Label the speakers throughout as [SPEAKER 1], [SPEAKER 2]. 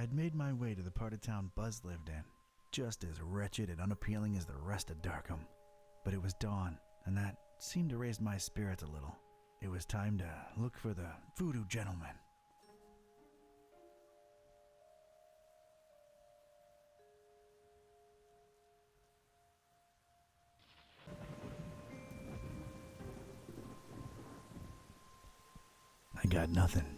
[SPEAKER 1] I'd made my way to the part of town Buzz lived in, just as wretched and unappealing as the rest of Darkham. But it was dawn, and that seemed to raise my spirits a little. It was time to look for the voodoo gentleman. I got nothing.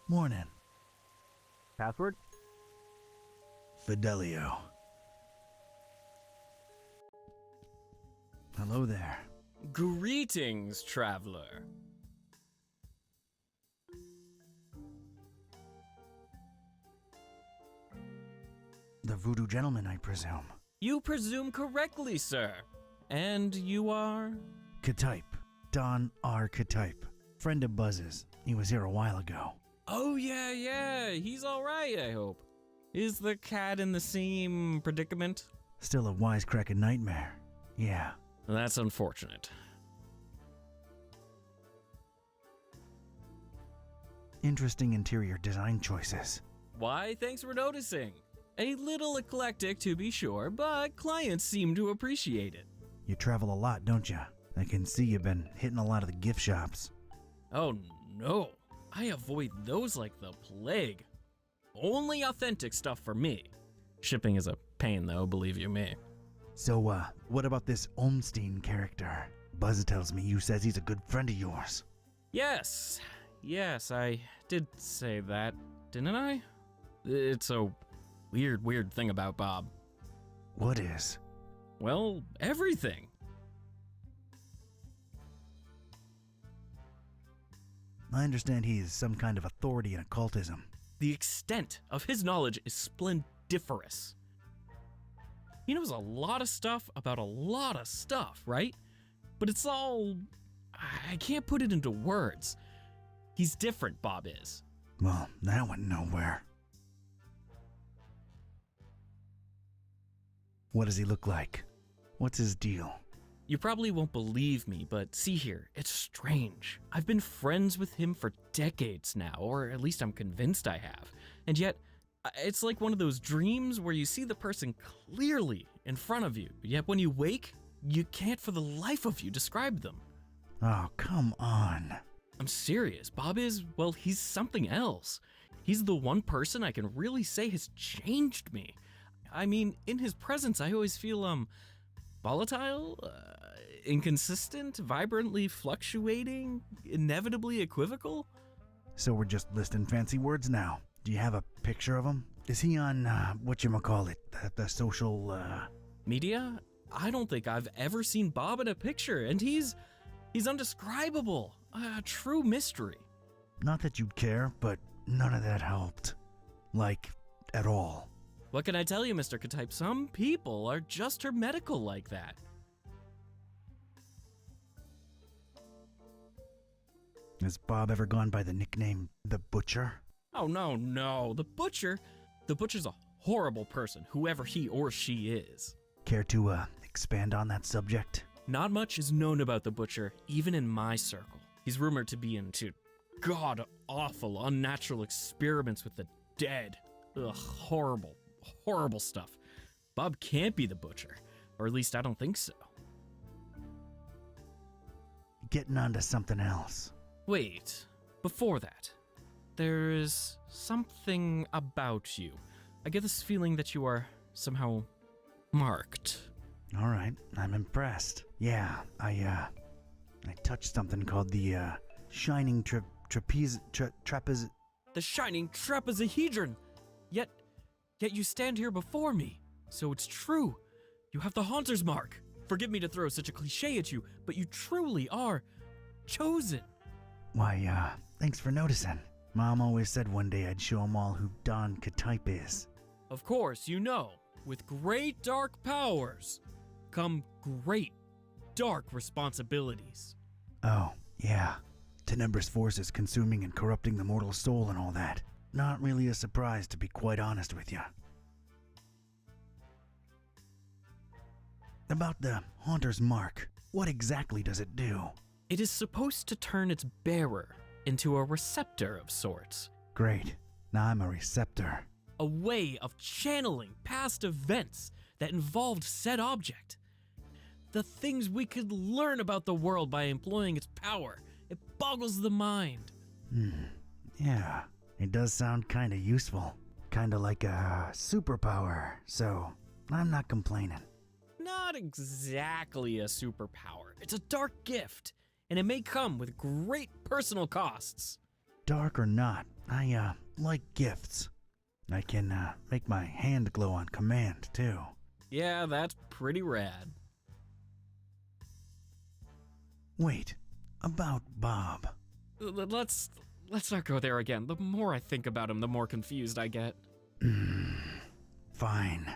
[SPEAKER 1] Morning.
[SPEAKER 2] Password?
[SPEAKER 1] Fidelio. Hello there.
[SPEAKER 3] Greetings, traveler.
[SPEAKER 1] The voodoo gentleman, I presume.
[SPEAKER 3] You presume correctly, sir. And you are?
[SPEAKER 1] Ketype. Don R. Ketype. Friend of Buzz's. He was here a while ago.
[SPEAKER 3] Oh, yeah. He's all right, I hope. Is the cat in the same predicament?
[SPEAKER 1] Still a wisecracking nightmare. Yeah.
[SPEAKER 3] That's unfortunate.
[SPEAKER 1] Interesting interior design choices.
[SPEAKER 3] Why, thanks for noticing. A little eclectic, to be sure, but clients seem to appreciate it.
[SPEAKER 1] You travel a lot, don't you? I can see you've been hitting a lot of the gift shops.
[SPEAKER 3] Oh, no. I avoid those like the plague. Only authentic stuff for me. Shipping is a pain, though, believe you me.
[SPEAKER 1] So, what about this Olmstein character? Buzz tells me you says he's a good friend of yours.
[SPEAKER 3] Yes, I did say that, didn't I? It's a weird thing about Bob.
[SPEAKER 1] What is?
[SPEAKER 3] Well, everything.
[SPEAKER 1] I understand he is some kind of authority in occultism.
[SPEAKER 3] The extent of his knowledge is splendiferous. He knows a lot of stuff about a lot of stuff, right? But it's all... I can't put it into words. He's different, Bob is.
[SPEAKER 1] Well, that went nowhere. What does he look like? What's his deal?
[SPEAKER 3] You probably won't believe me, but see here, it's strange. I've been friends with him for decades now, or at least I'm convinced I have. And yet, it's like one of those dreams where you see the person clearly in front of you, yet when you wake, you can't for the life of you describe them.
[SPEAKER 1] Oh, come on.
[SPEAKER 3] I'm serious. Bob is, well, he's something else. He's the one person I can really say has changed me. I mean, in his presence, I always feel, volatile, inconsistent, vibrantly fluctuating, inevitably equivocal.
[SPEAKER 1] So we're just listing fancy words now. Do you have a picture of him? Is he on, whatchamacallit, the social,
[SPEAKER 3] Media? I don't think I've ever seen Bob in a picture, and he's undescribable. A true mystery.
[SPEAKER 1] Not that you'd care, but none of that helped. Like, at all.
[SPEAKER 3] What can I tell you, Mr. Ketype? Some people are just hermetical like that.
[SPEAKER 1] Has Bob ever gone by the nickname The Butcher?
[SPEAKER 3] Oh, no. The Butcher's a horrible person, whoever he or she is.
[SPEAKER 1] Care to, expand on that subject?
[SPEAKER 3] Not much is known about the Butcher, even in my circle. He's rumored to be into god-awful, unnatural experiments with the dead. Ugh, horrible stuff. Bob can't be the Butcher, or at least I don't think so.
[SPEAKER 1] Getting on to something else.
[SPEAKER 3] Wait, before that, there is something about you. I get this feeling that you are somehow marked.
[SPEAKER 1] All right, I'm impressed. Yeah, I touched something called the, shining trapeze...
[SPEAKER 3] The shining trapezohedron! Yet you stand here before me. So it's true. You have the Haunter's mark. Forgive me to throw such a cliche at you, but you truly are chosen.
[SPEAKER 1] Why, thanks for noticing. Mom always said one day I'd show 'em all who Don Kitteh is.
[SPEAKER 3] Of course, you know, with great dark powers come great dark responsibilities.
[SPEAKER 1] Oh, yeah. Tenebrous forces consuming and corrupting the mortal soul and all that. Not really a surprise, to be quite honest with you. about the Haunter's Mark. What exactly does it do?
[SPEAKER 3] It is supposed to turn its bearer into a receptor of sorts.
[SPEAKER 1] Great. Now I'm a receptor.
[SPEAKER 3] A way of channeling past events that involved said object. The things we could learn about the world by employing its power. It boggles the mind.
[SPEAKER 1] Yeah, it does sound kinda useful. Kinda like a superpower, so I'm not complaining.
[SPEAKER 3] Not exactly a superpower. It's a dark gift, and it may come with great personal costs.
[SPEAKER 1] Dark or not, I like gifts. I can make my hand glow on command, too.
[SPEAKER 3] Yeah, that's pretty rad.
[SPEAKER 1] Wait, about Bob.
[SPEAKER 3] Let's not go there again. The more I think about him, the more confused I get.
[SPEAKER 1] Fine.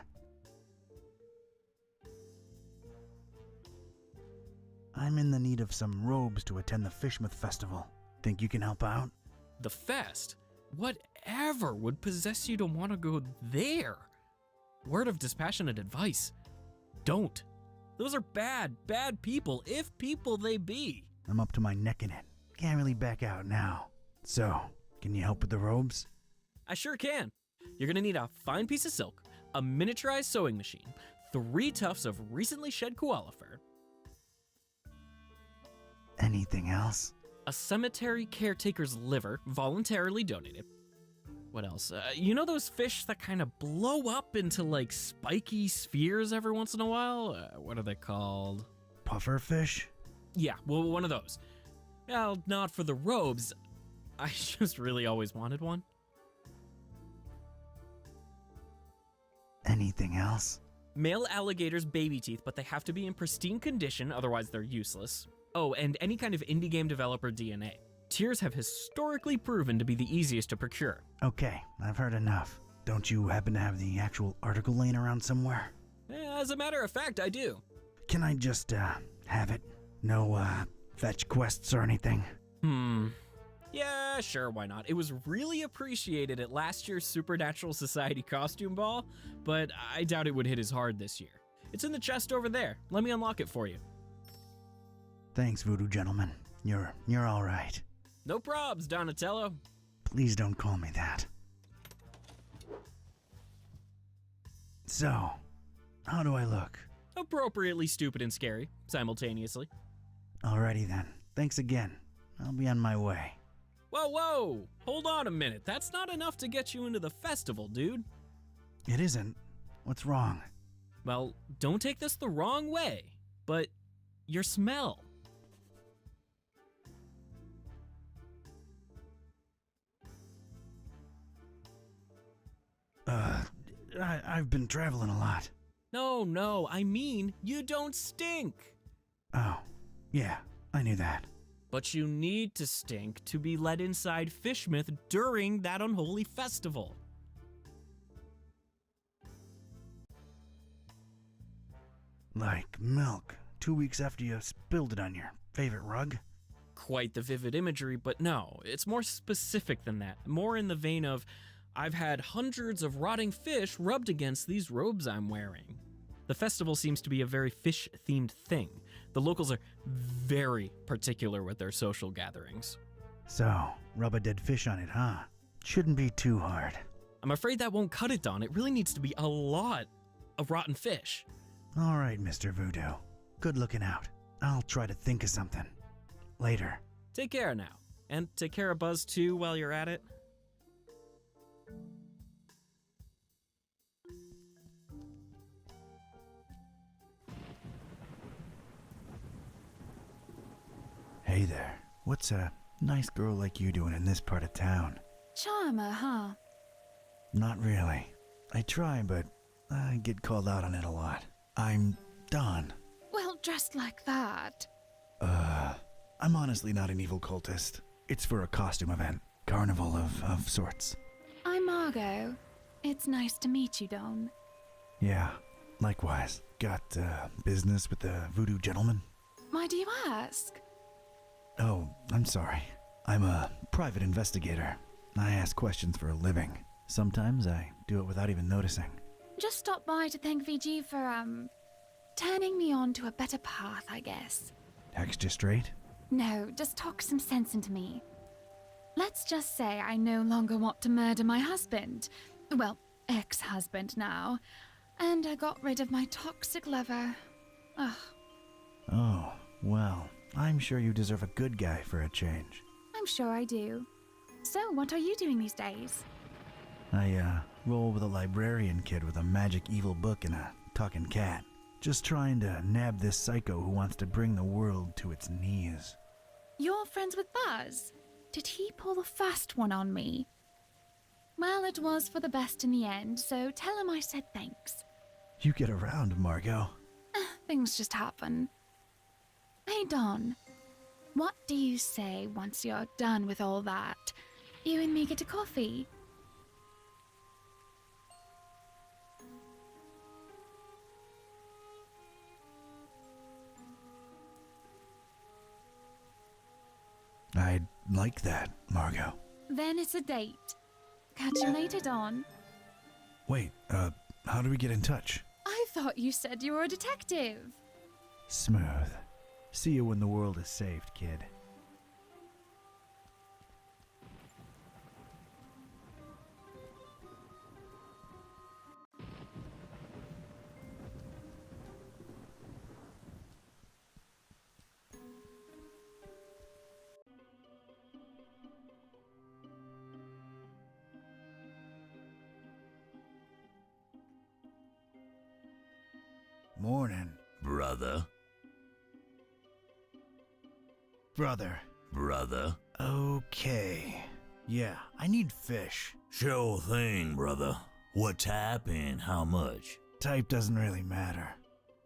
[SPEAKER 1] I'm in the need of some robes to attend the Fishmouth Festival. Think you can help out?
[SPEAKER 3] The fest? Whatever would possess you to want to go there? Word of dispassionate advice. Don't. Those are bad people, if people they be.
[SPEAKER 1] I'm up to my neck in it. Can't really back out now. So, can you help with the robes?
[SPEAKER 3] I sure can. You're gonna need a fine piece of silk, a miniaturized sewing machine, 3 tufts of recently shed koala fur.
[SPEAKER 1] Anything else?
[SPEAKER 3] A cemetery caretaker's liver, voluntarily donated. What else? You know those fish that kind of blow up into like spiky spheres every once in a while? What are they called?
[SPEAKER 1] Puffer fish?
[SPEAKER 3] Yeah, well, one of those. Well, not for the robes. I just really always wanted one.
[SPEAKER 1] Anything else?
[SPEAKER 3] Male alligators' baby teeth, but they have to be in pristine condition, otherwise they're useless. Oh, and any kind of indie game developer DNA. Tears have historically proven to be the easiest to procure.
[SPEAKER 1] Okay, I've heard enough. Don't you happen to have the actual article laying around somewhere?
[SPEAKER 3] As a matter of fact, I do.
[SPEAKER 1] Can I just, have it? No, fetch quests or anything?
[SPEAKER 3] Yeah, sure, why not? It was really appreciated at last year's Supernatural Society costume ball, but I doubt it would hit as hard this year. It's in the chest over there. Let me unlock it for you.
[SPEAKER 1] Thanks, Voodoo Gentleman. You're all right.
[SPEAKER 3] No probs, Donatello.
[SPEAKER 1] Please don't call me that. So, how do I look?
[SPEAKER 3] Appropriately stupid and scary, simultaneously.
[SPEAKER 1] Alrighty then. Thanks again. I'll be on my way.
[SPEAKER 3] Whoa! Hold on a minute. That's not enough to get you into the festival, dude.
[SPEAKER 1] It isn't. What's wrong?
[SPEAKER 3] Well, don't take this the wrong way, but your smell.
[SPEAKER 1] I've been traveling a lot.
[SPEAKER 3] No, I mean, you don't stink.
[SPEAKER 1] Oh, yeah, I knew that.
[SPEAKER 3] But you need to stink to be let inside Fishmouth during that unholy festival.
[SPEAKER 1] Like milk, 2 weeks after you spilled it on your favorite rug?
[SPEAKER 3] Quite the vivid imagery, but no, it's more specific than that. More in the vein of, I've had hundreds of rotting fish rubbed against these robes I'm wearing. The festival seems to be a very fish-themed thing. The locals are very particular with their social gatherings.
[SPEAKER 1] So, rub a dead fish on it, huh? Shouldn't be too hard.
[SPEAKER 3] I'm afraid that won't cut it, Don. It really needs to be a lot of rotten fish.
[SPEAKER 1] All right, Mr. Voodoo. Good looking out. I'll try to think of something. Later.
[SPEAKER 3] Take care now. And take care of Buzz too while you're at it.
[SPEAKER 1] Hey there. What's a nice girl like you doing in this part of town?
[SPEAKER 4] Charmer, huh?
[SPEAKER 1] Not really. I try, but I get called out on it a lot. I'm Don.
[SPEAKER 4] Well, dressed like that.
[SPEAKER 1] I'm honestly not an evil cultist. It's for a costume event. Carnival of sorts.
[SPEAKER 4] I'm Margot. It's nice to meet you, Don.
[SPEAKER 1] Yeah, likewise. Got business with the Voodoo Gentleman?
[SPEAKER 4] Why do you ask?
[SPEAKER 1] Oh, I'm sorry. I'm a private investigator. I ask questions for a living. Sometimes I do it without even noticing.
[SPEAKER 4] Just stopped by to thank VG for, turning me on to a better path, I guess.
[SPEAKER 1] Extra straight?
[SPEAKER 4] No, just talk some sense into me. Let's just say I no longer want to murder my husband. Well, ex-husband now. And I got rid of my toxic lover. Ugh.
[SPEAKER 1] Oh, well, I'm sure you deserve a good guy for a change.
[SPEAKER 4] I'm sure I do. So, what are you doing these days?
[SPEAKER 1] I, roll with a librarian kid with a magic evil book and a talking cat. Just trying to nab this psycho who wants to bring the world to its knees.
[SPEAKER 4] You're friends with Buzz? Did he pull the fast one on me? Well, it was for the best in the end, so tell him I said thanks.
[SPEAKER 1] You get around, Margot.
[SPEAKER 4] Things just happen. Hey, Don. What do you say once you're done with all that? You and me get a coffee?
[SPEAKER 1] I'd like that, Margot.
[SPEAKER 4] Then it's a date. Catch you later, Don.
[SPEAKER 1] Wait, how do we get in touch?
[SPEAKER 4] I thought you said you were a detective.
[SPEAKER 1] Smooth. See you when the world is saved, kid. Morning.
[SPEAKER 5] Brother.
[SPEAKER 1] Brother. Okay. Yeah, I need fish.
[SPEAKER 5] Sure thing, brother. What type and how much?
[SPEAKER 1] Type doesn't really matter.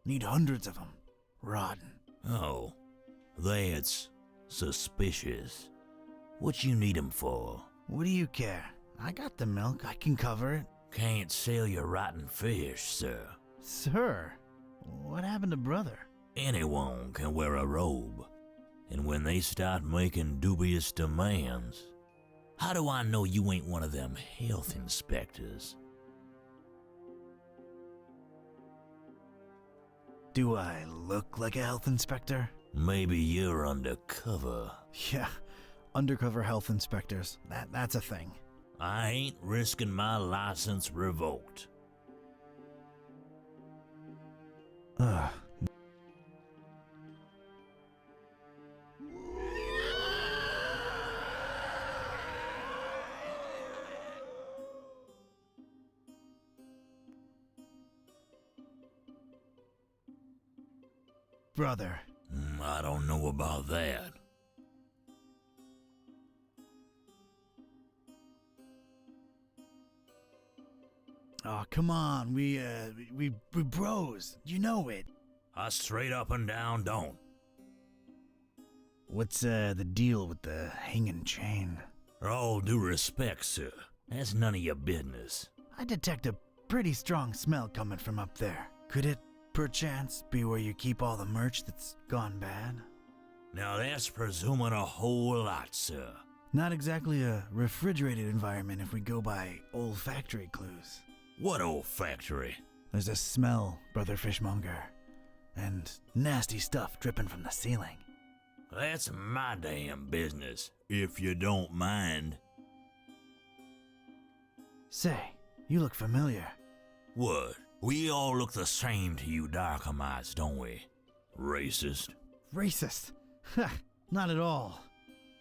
[SPEAKER 1] Need hundreds of them. Rotten.
[SPEAKER 5] Oh, that's suspicious. What you need 'em for?
[SPEAKER 1] What do you care? I got the milk. I can cover it.
[SPEAKER 5] Can't sell your rotten fish, sir.
[SPEAKER 1] Sir, what happened to brother?
[SPEAKER 5] Anyone can wear a robe. And when they start making dubious demands, how do I know you ain't one of them health inspectors?
[SPEAKER 1] Do I look like a health inspector?
[SPEAKER 5] Maybe you're undercover.
[SPEAKER 1] Yeah, undercover health inspectors. That's a thing.
[SPEAKER 5] I ain't risking my license revoked.
[SPEAKER 1] Ugh. Brother.
[SPEAKER 5] I don't know about that.
[SPEAKER 1] Oh, come on. We bros. You know it.
[SPEAKER 5] I straight up and down don't.
[SPEAKER 1] What's the deal with the hanging chain?
[SPEAKER 5] All due respect, sir, that's none of your business.
[SPEAKER 1] I detect a pretty strong smell coming from up there. Could it, perchance, be where you keep all the merch that's gone bad?
[SPEAKER 5] Now that's presuming a whole lot, sir.
[SPEAKER 1] Not exactly a refrigerated environment if we go by olfactory clues.
[SPEAKER 5] What old factory?
[SPEAKER 1] There's a smell, Brother Fishmonger, and nasty stuff dripping from the ceiling.
[SPEAKER 5] That's my damn business, if you don't mind.
[SPEAKER 1] Say, you look familiar.
[SPEAKER 5] What? We all look the same to you Darkhamites, don't we? Racist.
[SPEAKER 1] Racist? Ha! Not at all.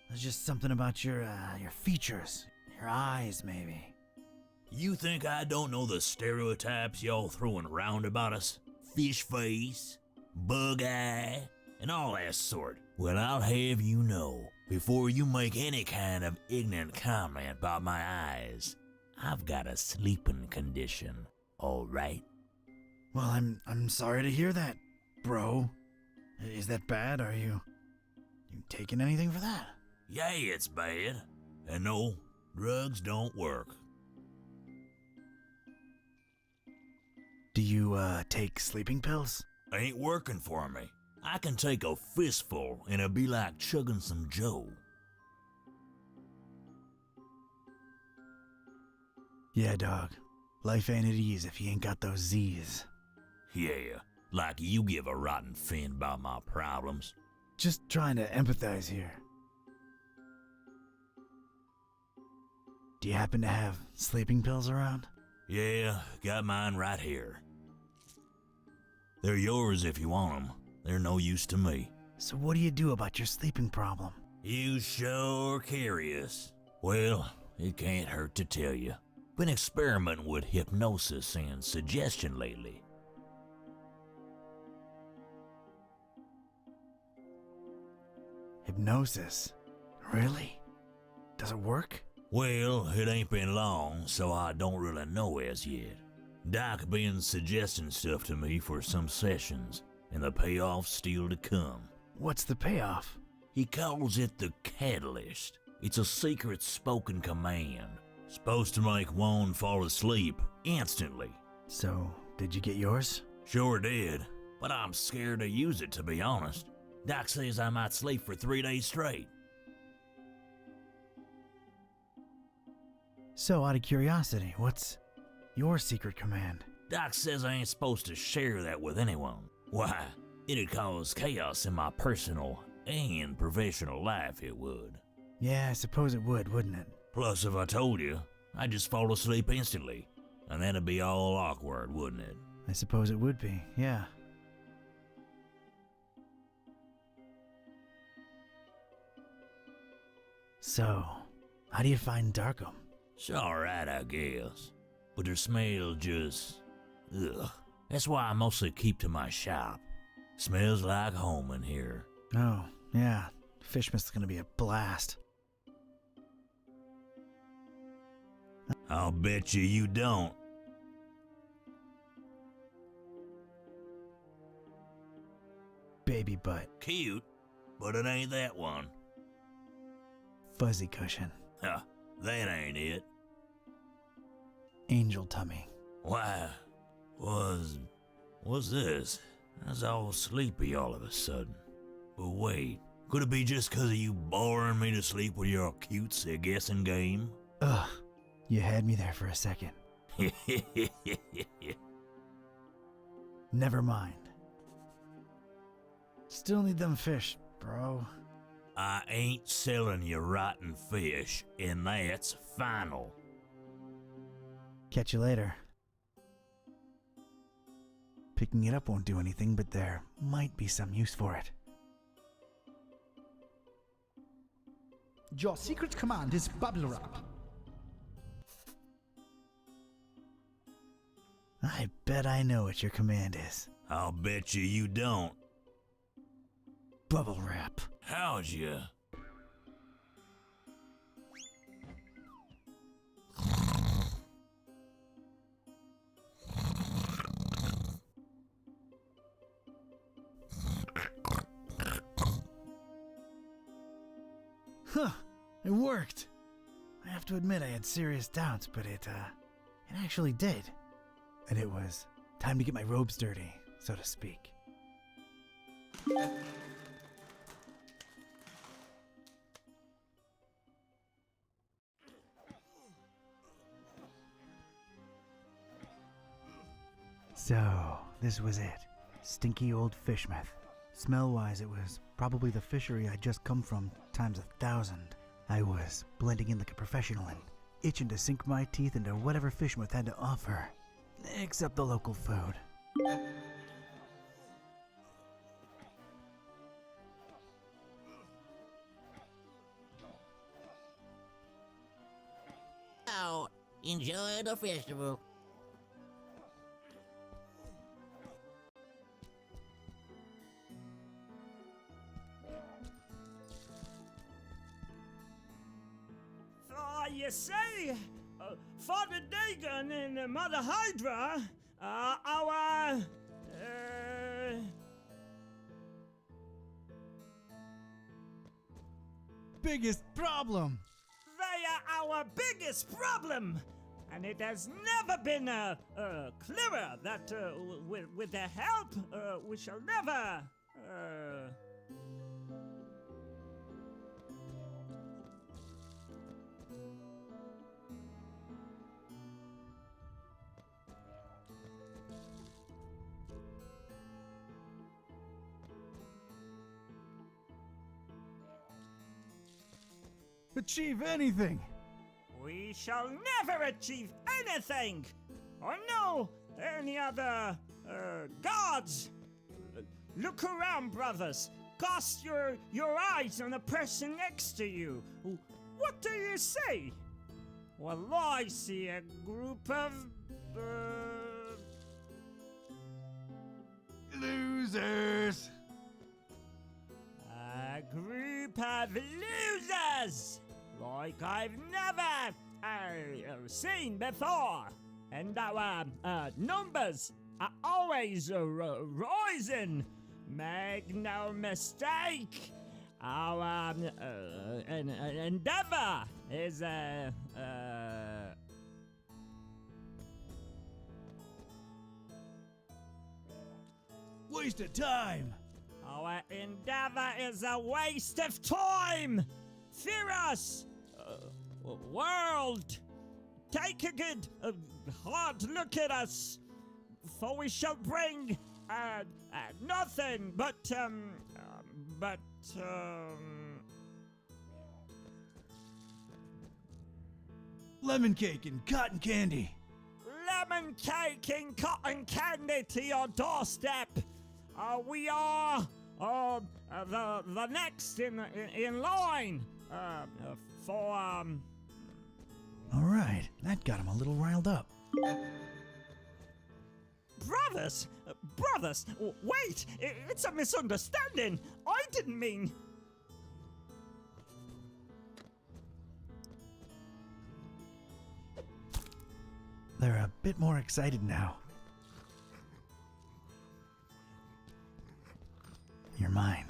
[SPEAKER 1] There's just something about your features, your eyes, maybe.
[SPEAKER 5] You think I don't know the stereotypes y'all throwing around about us? Fish face, bug eye, and all that sort. Well, I'll have you know, before you make any kind of ignorant comment about my eyes, I've got a sleeping condition, all right?
[SPEAKER 1] Well, I'm sorry to hear that, bro. Is that bad? Are you taking anything for that?
[SPEAKER 5] Yeah, it's bad. And no, drugs don't work.
[SPEAKER 1] Do you, take sleeping pills?
[SPEAKER 5] Ain't working for me. I can take a fistful and it'll be like chugging some Joe.
[SPEAKER 1] Yeah, dog. Life ain't at ease if you ain't got those Z's.
[SPEAKER 5] Yeah, Like you give a rotten fin about my problems.
[SPEAKER 1] Just trying to empathize here. Do you happen to have sleeping pills around?
[SPEAKER 5] Yeah, got mine right here. They're yours if you want them. They're no use to me.
[SPEAKER 1] So what do you do about your sleeping problem?
[SPEAKER 5] You sure curious. Well, it can't hurt to tell you. Been experimenting with hypnosis and suggestion lately.
[SPEAKER 1] Hypnosis? Really? Does it work?
[SPEAKER 5] Well, it ain't been long, so I don't really know as yet. Doc been suggesting stuff to me for some sessions, and the payoff's still to come.
[SPEAKER 1] What's the payoff?
[SPEAKER 5] He calls it the catalyst. It's a secret spoken command. Supposed to make one fall asleep instantly.
[SPEAKER 1] So, did you get yours?
[SPEAKER 5] Sure did, but I'm scared to use it, to be honest. Doc says I might sleep for 3 days straight.
[SPEAKER 1] So, out of curiosity, what's your secret command?
[SPEAKER 5] Doc says I ain't supposed to share that with anyone. Why, it'd cause chaos in my personal and professional life, it would.
[SPEAKER 1] Yeah, I suppose it would, wouldn't it?
[SPEAKER 5] Plus, if I told you, I'd just fall asleep instantly, and that'd be all awkward, wouldn't it?
[SPEAKER 1] I suppose it would be, yeah. So, how do you find Darkham?
[SPEAKER 5] It's alright, I guess. But their smell just... ugh. That's why I mostly keep to my shop. Smells like home in here.
[SPEAKER 1] Oh, yeah. Fishmith's gonna be a blast.
[SPEAKER 5] I'll bet you don't.
[SPEAKER 1] Baby butt.
[SPEAKER 5] Cute, but it ain't that one.
[SPEAKER 1] Fuzzy cushion.
[SPEAKER 5] Huh, that ain't it.
[SPEAKER 1] Angel tummy.
[SPEAKER 5] Why, what's this? I was all sleepy all of a sudden. But wait, could it be just 'cause of you boring me to sleep with your cutesy guessing game?
[SPEAKER 1] Ugh, you had me there for a second. Never mind. Still need them fish, bro.
[SPEAKER 5] I ain't selling you rotten fish, and that's final.
[SPEAKER 1] Catch you later. Picking it up won't do anything, but there might be some use for it.
[SPEAKER 6] Your secret command is bubble wrap.
[SPEAKER 1] I bet I know what your command is.
[SPEAKER 5] I'll bet you don't.
[SPEAKER 1] Bubble wrap.
[SPEAKER 5] How'd you?
[SPEAKER 1] Huh, it worked. I have to admit I had serious doubts, but it actually did. And it was time to get my robes dirty, so to speak. So, this was it. Stinky old fishmouth. Smell-wise, it was probably the fishery I'd just come from times 1,000. I was blending in like a professional and itching to sink my teeth into whatever fishmouth had to offer. Except the local food.
[SPEAKER 7] Oh, enjoy the festival.
[SPEAKER 8] You say, Father Dagon and Mother Hydra, our,
[SPEAKER 1] Biggest problem!
[SPEAKER 8] they are our biggest problem. And it has never been clearer that with their help, we shall never,
[SPEAKER 1] achieve anything.
[SPEAKER 8] We shall never achieve anything! Or know any other gods! Look around, brothers. Cast your eyes on the person next to you. What do you see? Well, I see a group of
[SPEAKER 1] Losers.
[SPEAKER 8] a group of losers, like I've never seen before. And our numbers are always rising. Make no mistake, our endeavor is
[SPEAKER 1] Waste of time.
[SPEAKER 8] our endeavor is a waste of time. Fear us, world. Take a good hard look at us, for we shall bring nothing but
[SPEAKER 1] Lemon cake and cotton candy.
[SPEAKER 8] lemon cake and cotton candy to your doorstep. We are the next in line for
[SPEAKER 1] All right, that got him a little riled up.
[SPEAKER 8] brothers. Brothers, wait! It's a misunderstanding. I didn't mean.
[SPEAKER 1] They're a bit more excited now. You're mine.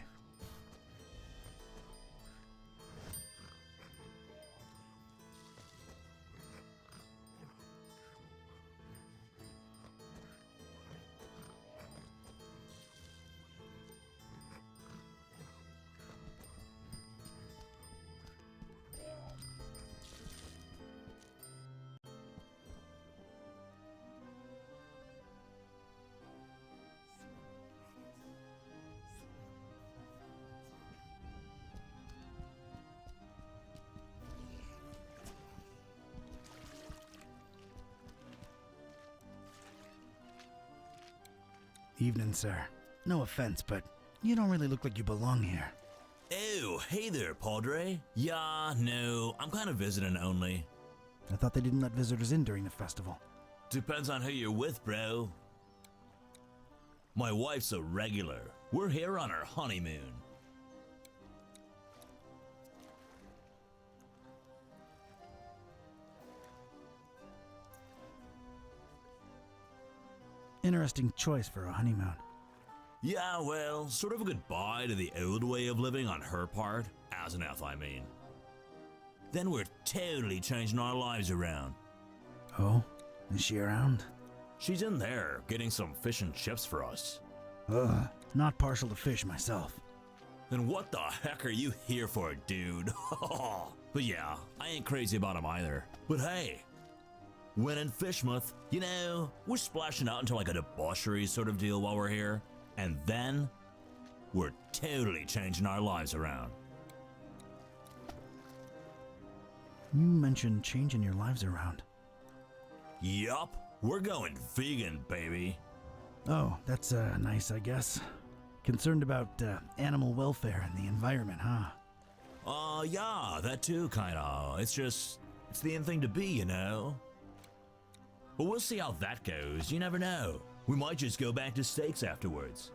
[SPEAKER 1] Evening, sir. No offense, but you don't really look like you belong here.
[SPEAKER 5] Oh, hey there, Padre. Yeah, no, I'm kind of visiting only.
[SPEAKER 1] I thought they didn't let visitors in during the festival.
[SPEAKER 5] Depends on who you're with, bro. My wife's a regular. We're here on our honeymoon.
[SPEAKER 1] Interesting choice for a honeymoon.
[SPEAKER 5] Yeah, well, sort of a goodbye to the old way of living on her part, as an elf, I mean. Then we're totally changing our lives around.
[SPEAKER 1] Oh? Is she around?
[SPEAKER 5] She's in there, getting some fish and chips for us.
[SPEAKER 1] Ugh, not partial to fish myself.
[SPEAKER 5] Then what the heck are you here for, dude? But yeah, I ain't crazy about him either. But hey, when in Fishmouth, you know, we're splashing out into like a debauchery sort of deal while we're here. And then, we're totally changing our lives around.
[SPEAKER 1] You mentioned changing your lives around.
[SPEAKER 5] Yup, we're going vegan, baby.
[SPEAKER 1] Oh, that's nice, I guess. Concerned about animal welfare and the environment, huh?
[SPEAKER 5] Yeah, that too, kinda. It's the in thing to be, you know? But we'll see how that goes, you never know. We might just go back to steaks afterwards.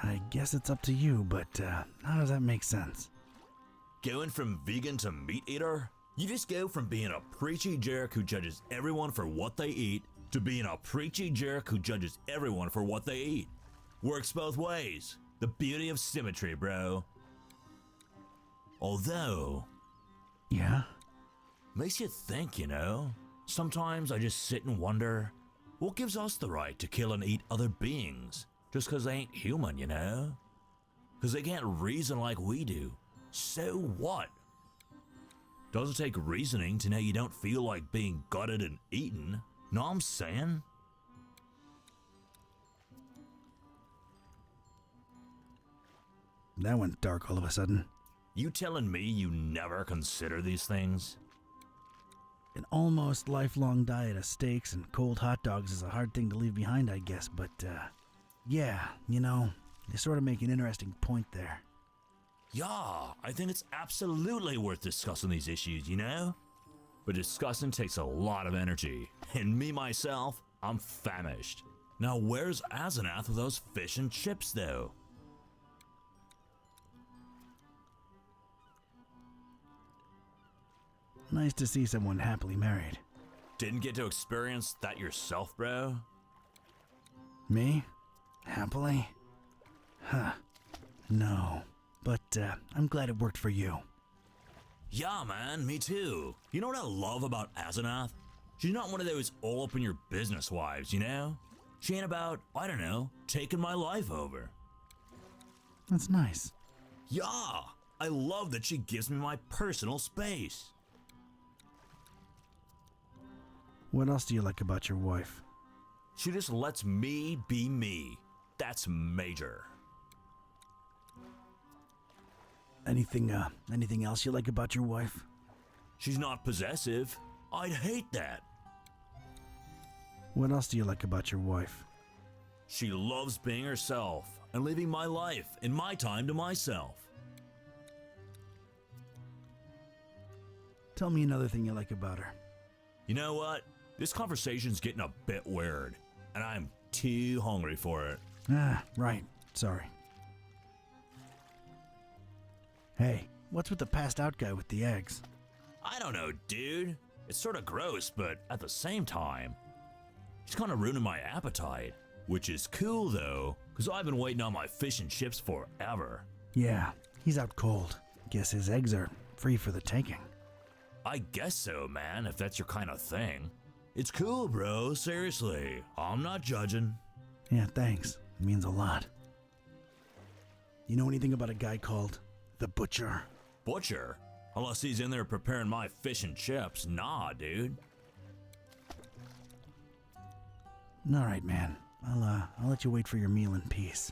[SPEAKER 1] I guess it's up to you, but how does that make sense?
[SPEAKER 5] Going from vegan to meat eater? You just go from being a preachy jerk who judges everyone for what they eat to being a preachy jerk who judges everyone for what they eat. Works both ways. The beauty of symmetry, bro. Although,
[SPEAKER 1] Yeah?
[SPEAKER 5] makes you think, you know? Sometimes I just sit and wonder, what gives us the right to kill and eat other beings? Just 'cause they ain't human, you know? 'Cause they can't reason like we do. So what? Doesn't take reasoning to know you don't feel like being gutted and eaten. Know what I'm saying?
[SPEAKER 1] that went dark all of a sudden.
[SPEAKER 5] You telling me you never consider these things?
[SPEAKER 1] An almost lifelong diet of steaks and cold hot dogs is a hard thing to leave behind, I guess, but, yeah, you know, you sort of make an interesting point there.
[SPEAKER 5] Yeah, I think it's absolutely worth discussing these issues, you know? But discussing takes a lot of energy, and me myself, I'm famished. Now where's Asenath with those fish and chips, though?
[SPEAKER 1] Nice to see someone happily married.
[SPEAKER 5] Didn't get to experience that yourself, bro?
[SPEAKER 1] Me? Happily? Huh. No. But, I'm glad it worked for you.
[SPEAKER 5] Yeah, man, me too. You know what I love about Asenath? She's not one of those all-up-in-your-business wives, you know? She ain't about, I don't know, taking my life over.
[SPEAKER 1] That's nice.
[SPEAKER 5] Yeah, I love that she gives me my personal space.
[SPEAKER 1] What else do you like about your wife?
[SPEAKER 5] She just lets me be me. That's major.
[SPEAKER 1] Anything else you like about your wife?
[SPEAKER 5] She's not possessive. I'd hate that.
[SPEAKER 1] What else do you like about your wife?
[SPEAKER 5] She loves being herself and living my life and my time to myself.
[SPEAKER 1] Tell me another thing you like about her.
[SPEAKER 5] You know what? This conversation's getting a bit weird, and I'm too hungry for it.
[SPEAKER 1] Ah, right. Sorry. Hey, what's with the passed out guy with the eggs?
[SPEAKER 5] I don't know, dude. It's sort of gross, but at the same time, he's kind of ruining my appetite. Which is cool, though, because I've been waiting on my fish and chips forever.
[SPEAKER 1] Yeah, he's out cold. Guess his eggs are free for the taking.
[SPEAKER 5] I guess so, man, if that's your kind of thing. It's cool, bro, seriously. I'm not judging.
[SPEAKER 1] Yeah, thanks. It means a lot. You know anything about a guy called the Butcher?
[SPEAKER 5] Butcher? Unless he's in there preparing my fish and chips. Nah, dude.
[SPEAKER 1] Alright, man. I'll let you wait for your meal in peace.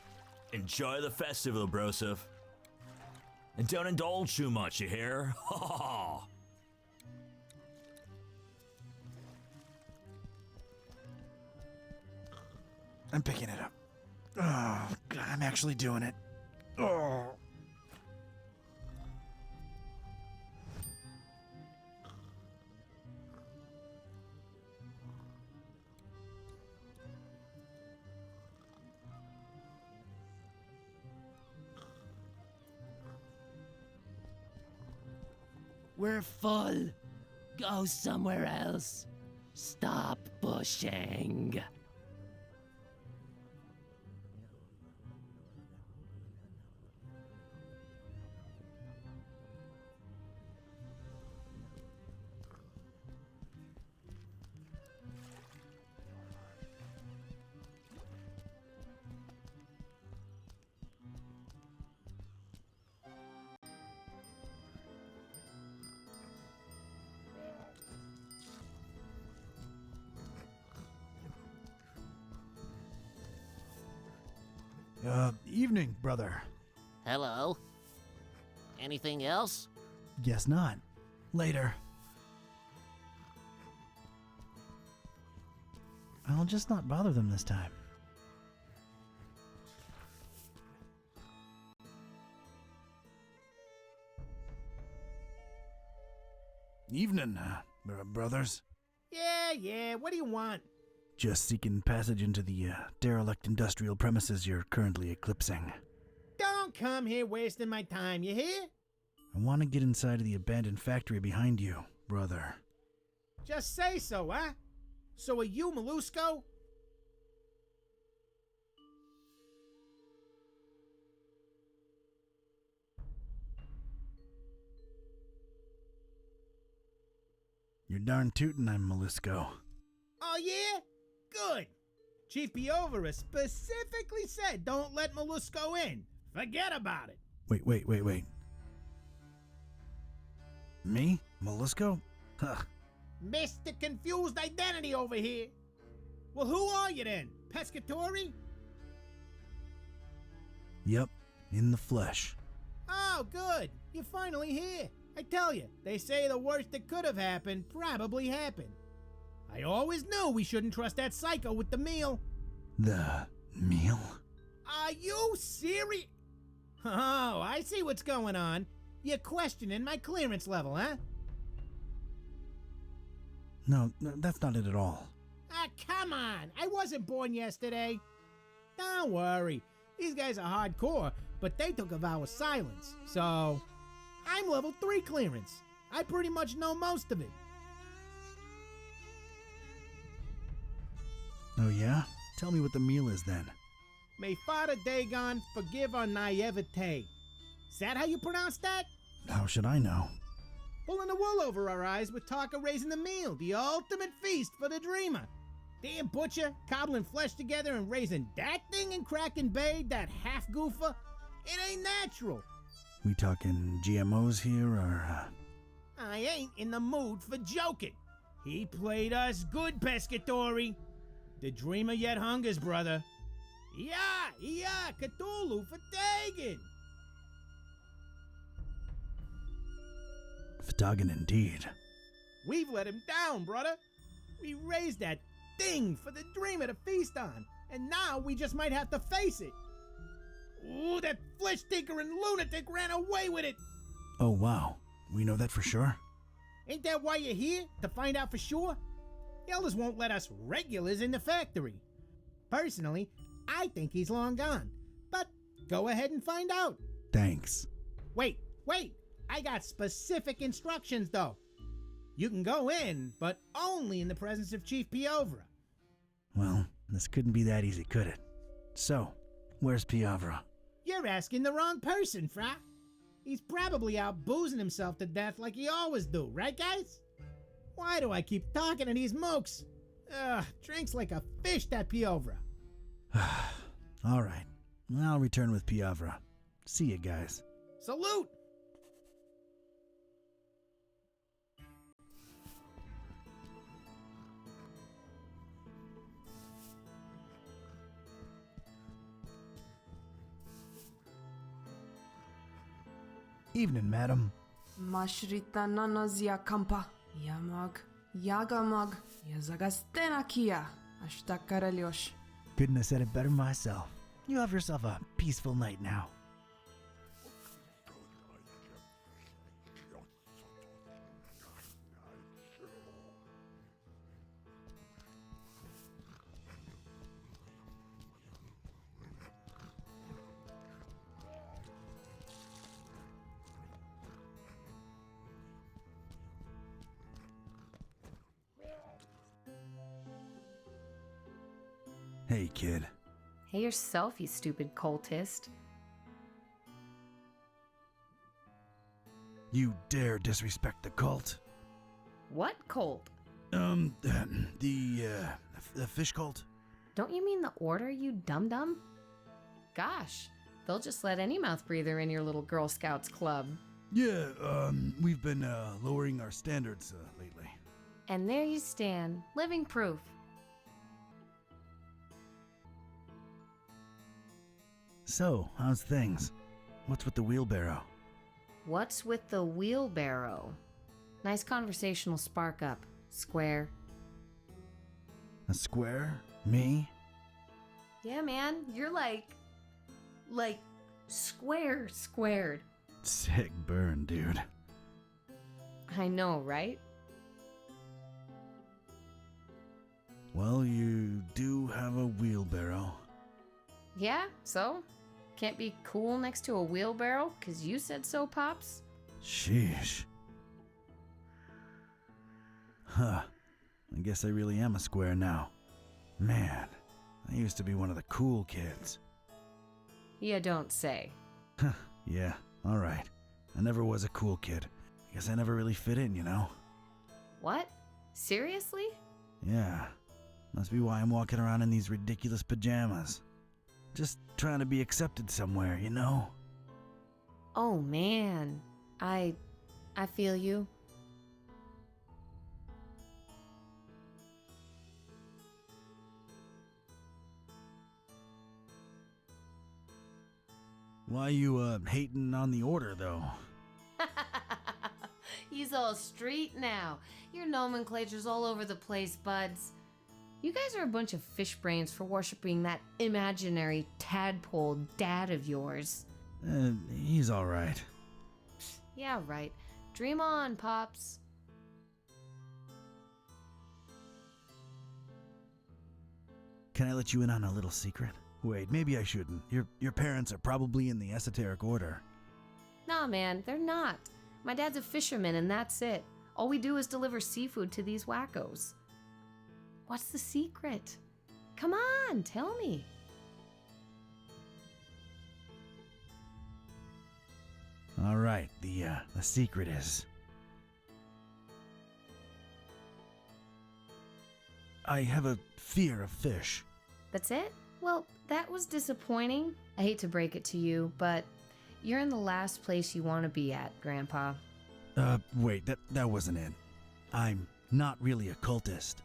[SPEAKER 5] Enjoy the festival, broseph. And don't indulge too much, you hear? Ha ha ha!
[SPEAKER 1] I'm picking it up. Oh, God, I'm actually doing it. Oh.
[SPEAKER 7] We're full. Go somewhere else. Stop pushing.
[SPEAKER 1] Evening, brother.
[SPEAKER 7] Hello. Anything else?
[SPEAKER 1] Guess not. Later. I'll just not bother them this time. Evening, brothers.
[SPEAKER 6] Yeah, what do you want?
[SPEAKER 1] Just seeking passage into the derelict industrial premises you're currently eclipsing.
[SPEAKER 6] Don't come here wasting my time, you hear?
[SPEAKER 1] I want to get inside of the abandoned factory behind you, brother.
[SPEAKER 6] Just say so, huh? So are you, Molusco?
[SPEAKER 1] You're darn tootin' I'm Molusco.
[SPEAKER 6] Oh, yeah? Good. Chief Piovera specifically said don't let Molusco in. Forget about it.
[SPEAKER 1] Wait. Me? Molusco? Huh.
[SPEAKER 6] Mr. Confused Identity over here. Well, who are you then? Pescatori?
[SPEAKER 1] Yep, in the flesh.
[SPEAKER 6] Oh, good. You're finally here. I tell you, they say the worst that could have happened probably happened. I always knew we shouldn't trust that psycho with the meal.
[SPEAKER 1] The meal?
[SPEAKER 6] Are you serious? Oh, I see what's going on. You're questioning my clearance level, huh?
[SPEAKER 1] No, that's not it at all.
[SPEAKER 6] Ah, come on. I wasn't born yesterday. Don't worry. These guys are hardcore, but they took a vow of silence. So, I'm level 3 clearance. I pretty much know most of it.
[SPEAKER 1] Oh yeah? Tell me what the meal is then.
[SPEAKER 6] May Father Dagon forgive our naivete. Is that how you pronounce that?
[SPEAKER 1] How should I know?
[SPEAKER 6] Pulling the wool over our eyes with talk of raising the meal, the ultimate feast for the dreamer. Damn butcher, cobbling flesh together and raising that thing in Kraken Bay, that half goofer. It ain't natural.
[SPEAKER 1] We talking GMOs here, or,
[SPEAKER 6] I ain't in the mood for joking. He played us good, Pescatori. The dreamer yet hungers, brother. Yeah, Cthulhu for Dagon.
[SPEAKER 1] Ftagan indeed.
[SPEAKER 6] We've let him down, brother. We raised that thing for the dreamer to feast on, and now we just might have to face it. Ooh, that flesh-tinkering lunatic ran away with it.
[SPEAKER 1] Oh wow, we know that for sure?
[SPEAKER 6] Ain't that why you're here? To find out for sure? The elders won't let us regulars in the factory. Personally, I think he's long gone, but go ahead and find out.
[SPEAKER 1] Thanks.
[SPEAKER 6] Wait, I got specific instructions though. You can go in, but only in the presence of Chief Piovra.
[SPEAKER 1] Well, this couldn't be that easy, could it? So, where's Piovra?
[SPEAKER 6] You're asking the wrong person, Fra. He's probably out boozing himself to death like he always do, right guys? Why do I keep talking to these mooks? Ugh, drinks like a fish, that Piovra.
[SPEAKER 1] All right, I'll return with Piovra. See you guys.
[SPEAKER 6] Salute!
[SPEAKER 1] Evening, madam.
[SPEAKER 9] Mashrita nanazia kampa. Yamag. Yagamag. Yazagastena kia. Ashtakarelyosh.
[SPEAKER 1] Couldn't have said it better myself. You have yourself a peaceful night now. Hey, kid.
[SPEAKER 10] Hey yourself, you stupid cultist.
[SPEAKER 1] You dare disrespect the cult?
[SPEAKER 10] What cult?
[SPEAKER 1] The fish cult?
[SPEAKER 10] Don't you mean the order, you dum-dum? Gosh, they'll just let any mouth breather in your little Girl Scouts club.
[SPEAKER 1] Yeah, we've been, lowering our standards, lately.
[SPEAKER 10] And there you stand, living proof.
[SPEAKER 1] So, how's things? What's with the wheelbarrow?
[SPEAKER 10] What's with the wheelbarrow? Nice conversational spark up, square.
[SPEAKER 1] A square? Me?
[SPEAKER 10] Yeah, man, you're like squared.
[SPEAKER 1] Sick burn, dude.
[SPEAKER 10] I know, right?
[SPEAKER 1] Well, you do have a wheelbarrow.
[SPEAKER 10] Yeah, so? Can't be cool next to a wheelbarrow, 'cause you said so, Pops?
[SPEAKER 1] Sheesh. Huh. I guess I really am a square now. Man, I used to be one of the cool kids.
[SPEAKER 10] You don't say.
[SPEAKER 1] Yeah, alright. I never was a cool kid. I guess I never really fit in, you know?
[SPEAKER 10] What? Seriously?
[SPEAKER 1] Yeah. Must be why I'm walking around in these ridiculous pajamas. Just trying to be accepted somewhere, you know?
[SPEAKER 10] Oh man, I feel you.
[SPEAKER 1] Why you, hating on the order, though?
[SPEAKER 10] He's all street now. Your nomenclature's all over the place, buds. You guys are a bunch of fish brains for worshipping that imaginary tadpole dad of yours.
[SPEAKER 1] He's alright.
[SPEAKER 10] Yeah, right. Dream on, Pops.
[SPEAKER 1] Can I let you in on a little secret? Wait, maybe I shouldn't. Your parents are probably in the esoteric order.
[SPEAKER 10] Nah, man, they're not. My dad's a fisherman and that's it. All we do is deliver seafood to these wackos. What's the secret? Come on, tell me.
[SPEAKER 1] Alright, the secret is... I have a fear of fish.
[SPEAKER 10] That's it? Well, that was disappointing. I hate to break it to you, but you're in the last place you want to be at, Grandpa.
[SPEAKER 1] Wait, that wasn't it. I'm not really a cultist.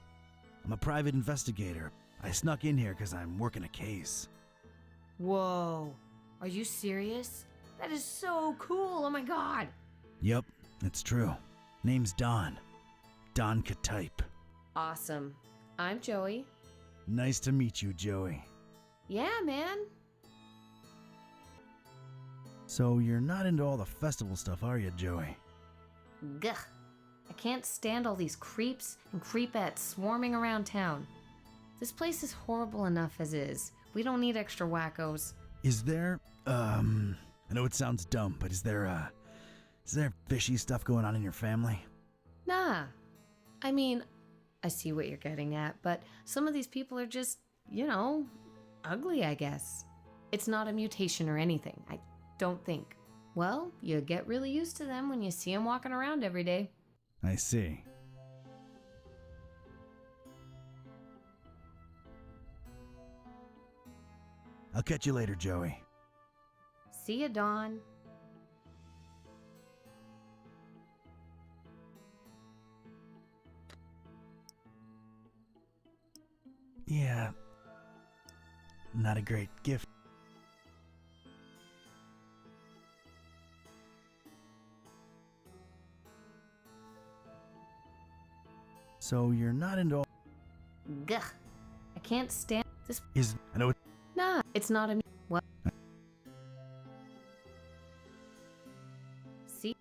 [SPEAKER 1] I'm a private investigator. I snuck in here because I'm working a case.
[SPEAKER 10] Whoa. Are you serious? That is so cool. Oh my god.
[SPEAKER 1] Yep, it's true. Name's Don. Don Ketype.
[SPEAKER 10] Awesome. I'm Joey.
[SPEAKER 1] Nice to meet you, Joey.
[SPEAKER 10] Yeah, man.
[SPEAKER 1] So you're not into all the festival stuff, are you, Joey?
[SPEAKER 10] Gah. I can't stand all these creeps and creepettes swarming around town. This place is horrible enough as is. We don't need extra wackos.
[SPEAKER 1] Is there, I know it sounds dumb, but is there fishy stuff going on in your family?
[SPEAKER 10] Nah. I mean, I see what you're getting at, but some of these people are just, ugly, I guess. It's not a mutation or anything, I don't think. Well, you get really used to them when you see them walking around every day.
[SPEAKER 1] I see. I'll catch you later, Joey.
[SPEAKER 10] See ya, Dawn.
[SPEAKER 1] Yeah. Not a great gift. So you're not into all...
[SPEAKER 10] Gah. I can't stand this.
[SPEAKER 1] I know it...
[SPEAKER 10] Nah, it's not a... What? See?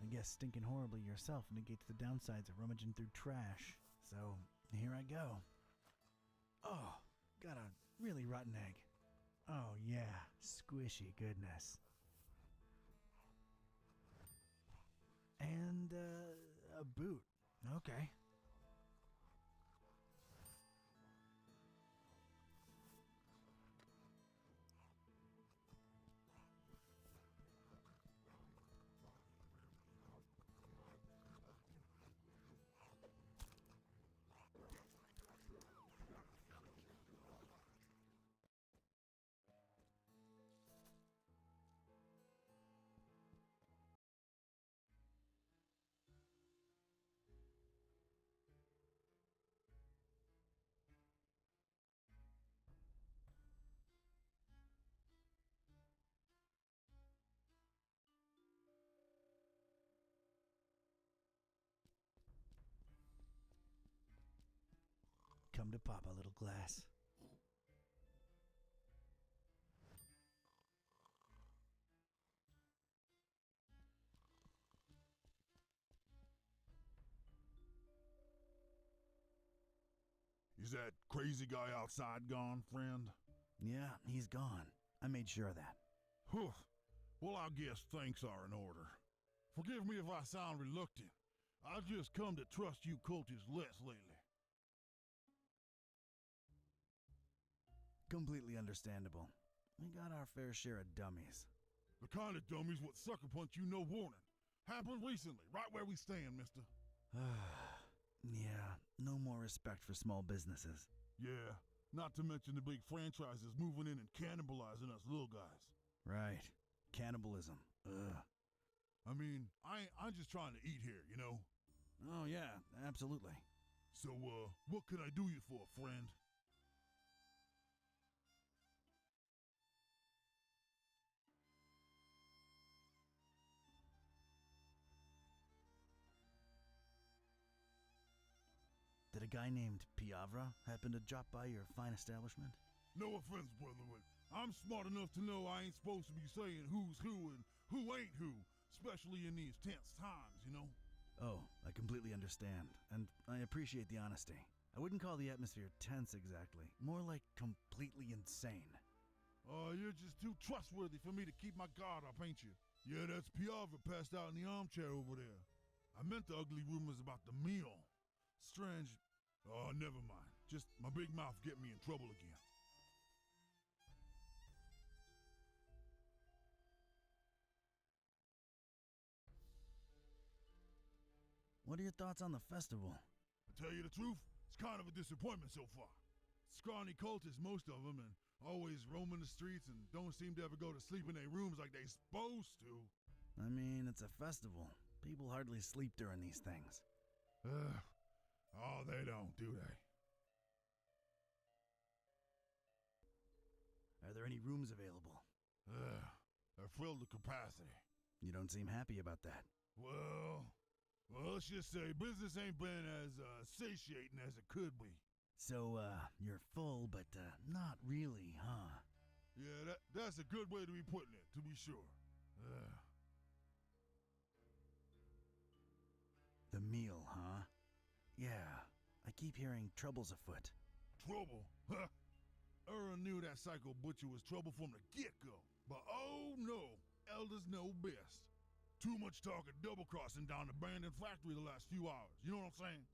[SPEAKER 1] I guess stinking horribly yourself negates the downsides of rummaging through trash. So, here I go. Oh, got a really rotten egg. Oh yeah, squishy goodness. And, a boot. Okay. Come to pop a little glass.
[SPEAKER 11] Is that crazy guy outside gone, friend?
[SPEAKER 1] Yeah, he's gone. I made sure of that.
[SPEAKER 11] Whew. Well, I guess thanks are in order. Forgive me if I sound reluctant. I've just come to trust you cultists less lately.
[SPEAKER 1] Completely understandable. We got our fair share of dummies.
[SPEAKER 11] The kind of dummies what sucker punch you no warning. Happened recently, right where we stand, mister.
[SPEAKER 1] Yeah, no more respect for small businesses.
[SPEAKER 11] Yeah, Not to mention the big franchises moving in and cannibalizing us little guys.
[SPEAKER 1] Right. Cannibalism. Ugh.
[SPEAKER 11] I mean, I'm just trying to eat here, you know?
[SPEAKER 1] Oh, yeah, absolutely.
[SPEAKER 11] So, what can I do you for, friend?
[SPEAKER 1] Did a guy named Piavra happen to drop by your fine establishment?
[SPEAKER 11] No offense, brother, I'm smart enough to know I ain't supposed to be saying who's who and who ain't who, especially in these tense times, you know?
[SPEAKER 1] Oh, I completely understand, and I appreciate the honesty. I wouldn't call the atmosphere tense exactly, more like completely insane.
[SPEAKER 11] You're just too trustworthy for me to keep my guard up, ain't you? Yeah, that's Piavra passed out in the armchair over there. I meant the ugly rumors about the meal. Strange. Oh, never mind. Just my big mouth get me in trouble again.
[SPEAKER 1] What are your thoughts on the festival?
[SPEAKER 11] To tell you the truth, it's kind of a disappointment so far. Scrawny cultists, most of them, and always roaming the streets and don't seem to ever go to sleep in their rooms like they supposed to.
[SPEAKER 1] I mean, it's a festival. People hardly sleep during these things.
[SPEAKER 11] Oh, they don't, do they?
[SPEAKER 1] Are there any rooms available?
[SPEAKER 11] They're filled to capacity.
[SPEAKER 1] You don't seem happy about that.
[SPEAKER 11] Well, let's just say business ain't been as satiating as it could be.
[SPEAKER 1] So, you're full, but not really, huh?
[SPEAKER 11] Yeah, that's a good way to be putting it, to be sure.
[SPEAKER 1] The meal, huh? Yeah, I keep hearing trouble's afoot.
[SPEAKER 11] Trouble? Huh? Earl knew that psycho butcher was trouble from the get-go. But oh no, elders know best. Too much talk of double-crossing down the abandoned factory the last few hours, you know what I'm saying?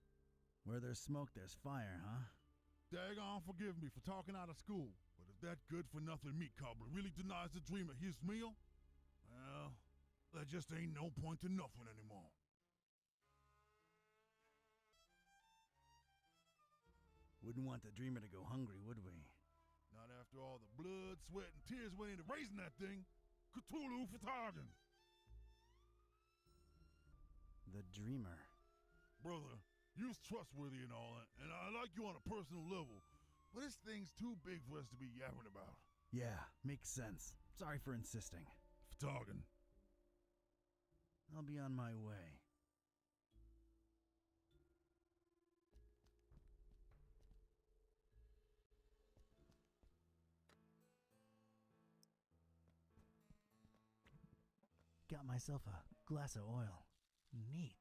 [SPEAKER 1] Where there's smoke, there's fire, huh?
[SPEAKER 11] Daggone forgive me for talking out of school, but if that good-for-nothing meat cobbler really denies the dreamer his meal, well, there just ain't no point to nothing anymore.
[SPEAKER 1] Wouldn't want the dreamer to go hungry, would we?
[SPEAKER 11] Not after all the blood, sweat, and tears went into raising that thing. Cthulhu for target.
[SPEAKER 1] The dreamer.
[SPEAKER 11] Brother, you's trustworthy and all, and I like you on a personal level, but this thing's too big for us to be yapping about.
[SPEAKER 1] Yeah, makes sense. Sorry for insisting.
[SPEAKER 11] For talking.
[SPEAKER 1] I'll be on my way. Got myself a glass of oil. Neat.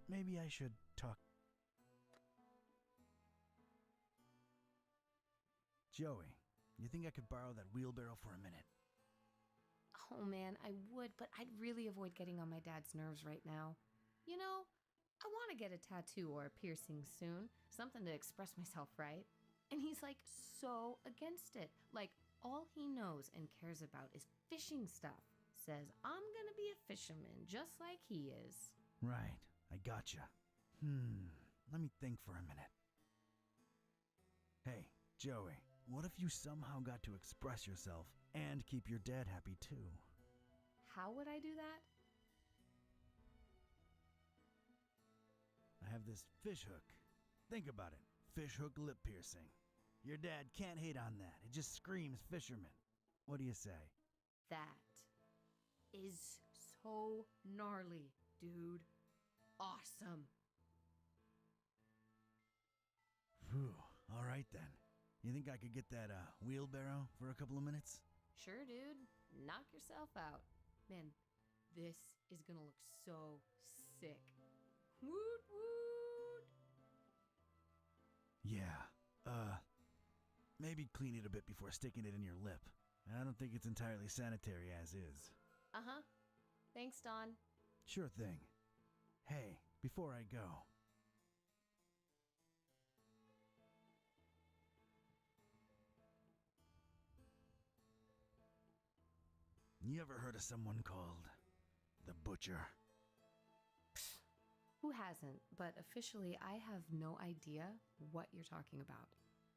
[SPEAKER 1] Maybe I should talk. Joey, you think I could borrow that wheelbarrow for a minute?
[SPEAKER 10] Oh man, I would, but I'd really avoid getting on my dad's nerves right now. You know, I want to get a tattoo or a piercing soon, something to express myself, right? And he's like so against it. Like all he knows and cares about is fishing stuff. Says I'm gonna be a fisherman just like he is.
[SPEAKER 1] Right, I gotcha. Let me think for a minute. Hey, Joey, what if you somehow got to express yourself and keep your dad happy too?
[SPEAKER 10] How would I do that?
[SPEAKER 1] I have this fish hook. Think about it. Fish hook lip piercing. Your dad can't hate on that. It just screams fisherman. What do you say?
[SPEAKER 10] That is so gnarly, dude. Awesome.
[SPEAKER 1] Whew. All right then. You think I could get that wheelbarrow for a couple of minutes?
[SPEAKER 10] Sure, dude. Knock yourself out. Man, this is gonna look so sick. Woot woot!
[SPEAKER 1] Yeah, maybe clean it a bit before sticking it in your lip. I don't think it's entirely sanitary as is.
[SPEAKER 10] Uh-huh. Thanks, Don.
[SPEAKER 1] Sure thing. Hey, before I go, You ever heard of someone called the Butcher?
[SPEAKER 10] Who hasn't? But officially, I have no idea what you're talking about.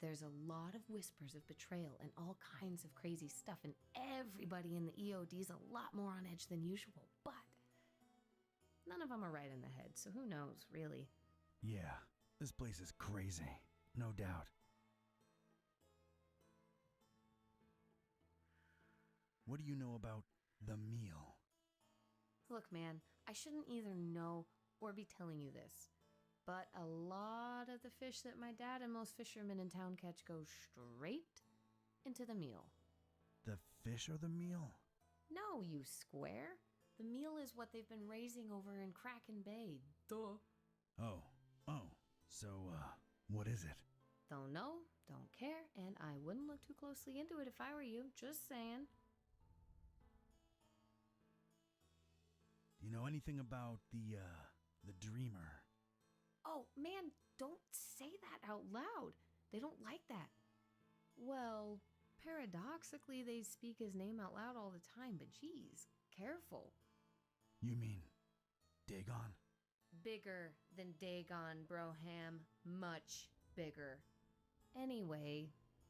[SPEAKER 10] There's a lot of whispers of betrayal and all kinds of crazy stuff, and everybody in the EOD's a lot more on edge than usual, but none of them are right in the head, so who knows, really?
[SPEAKER 1] Yeah, this place is crazy, no doubt. What do you know about the meal?
[SPEAKER 10] Look, man, I shouldn't either know or be telling you this, but a lot of the fish that my dad and most fishermen in town catch go straight into the meal.
[SPEAKER 1] The fish or the meal?
[SPEAKER 10] No, you square. The meal is what they've been raising over in Kraken Bay. Duh.
[SPEAKER 1] Oh, so, what is it?
[SPEAKER 10] Don't know, don't care, and I wouldn't look too closely into it if I were you. Just saying.
[SPEAKER 1] Do you know anything about the dreamer?
[SPEAKER 10] Oh, man, don't say that out loud. They don't like that. Well, paradoxically, they speak his name out loud all the time, but geez, careful.
[SPEAKER 1] You mean Dagon?
[SPEAKER 10] Bigger than Dagon, Broham. Much bigger. Anyway,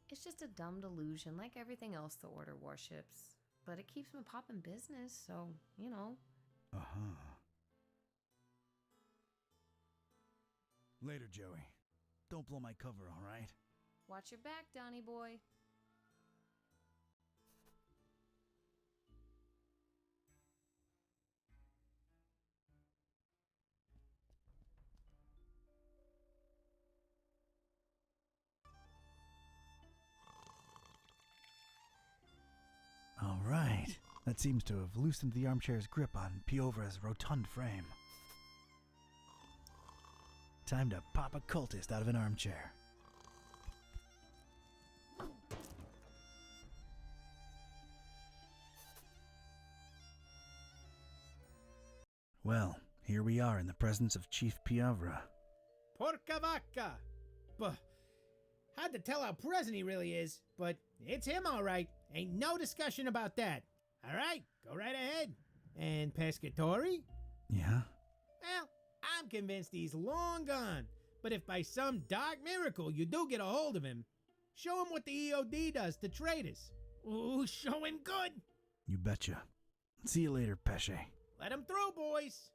[SPEAKER 10] it's just a dumb delusion like everything else the Order worships. But it keeps them popping business, so, you know.
[SPEAKER 1] Uh-huh. Later, Joey. Don't blow my cover, all right?
[SPEAKER 10] Watch your back, Donnie boy.
[SPEAKER 1] All right. That seems to have loosened the armchair's grip on Piovra's rotund frame. Time to pop a cultist out of an armchair. Well, here we are in the presence of Chief Piovra.
[SPEAKER 6] Porca vaca! Hard to tell how present he really is, but it's him all right. Ain't no discussion about that. All right, go right ahead. And Pescatori?
[SPEAKER 1] Yeah?
[SPEAKER 6] Well, I'm convinced he's long gone. But if by some dark miracle you do get a hold of him, show him what the EOD does to traitors. Ooh, show him good.
[SPEAKER 1] You betcha. See you later, Pesce.
[SPEAKER 6] Let him through, boys.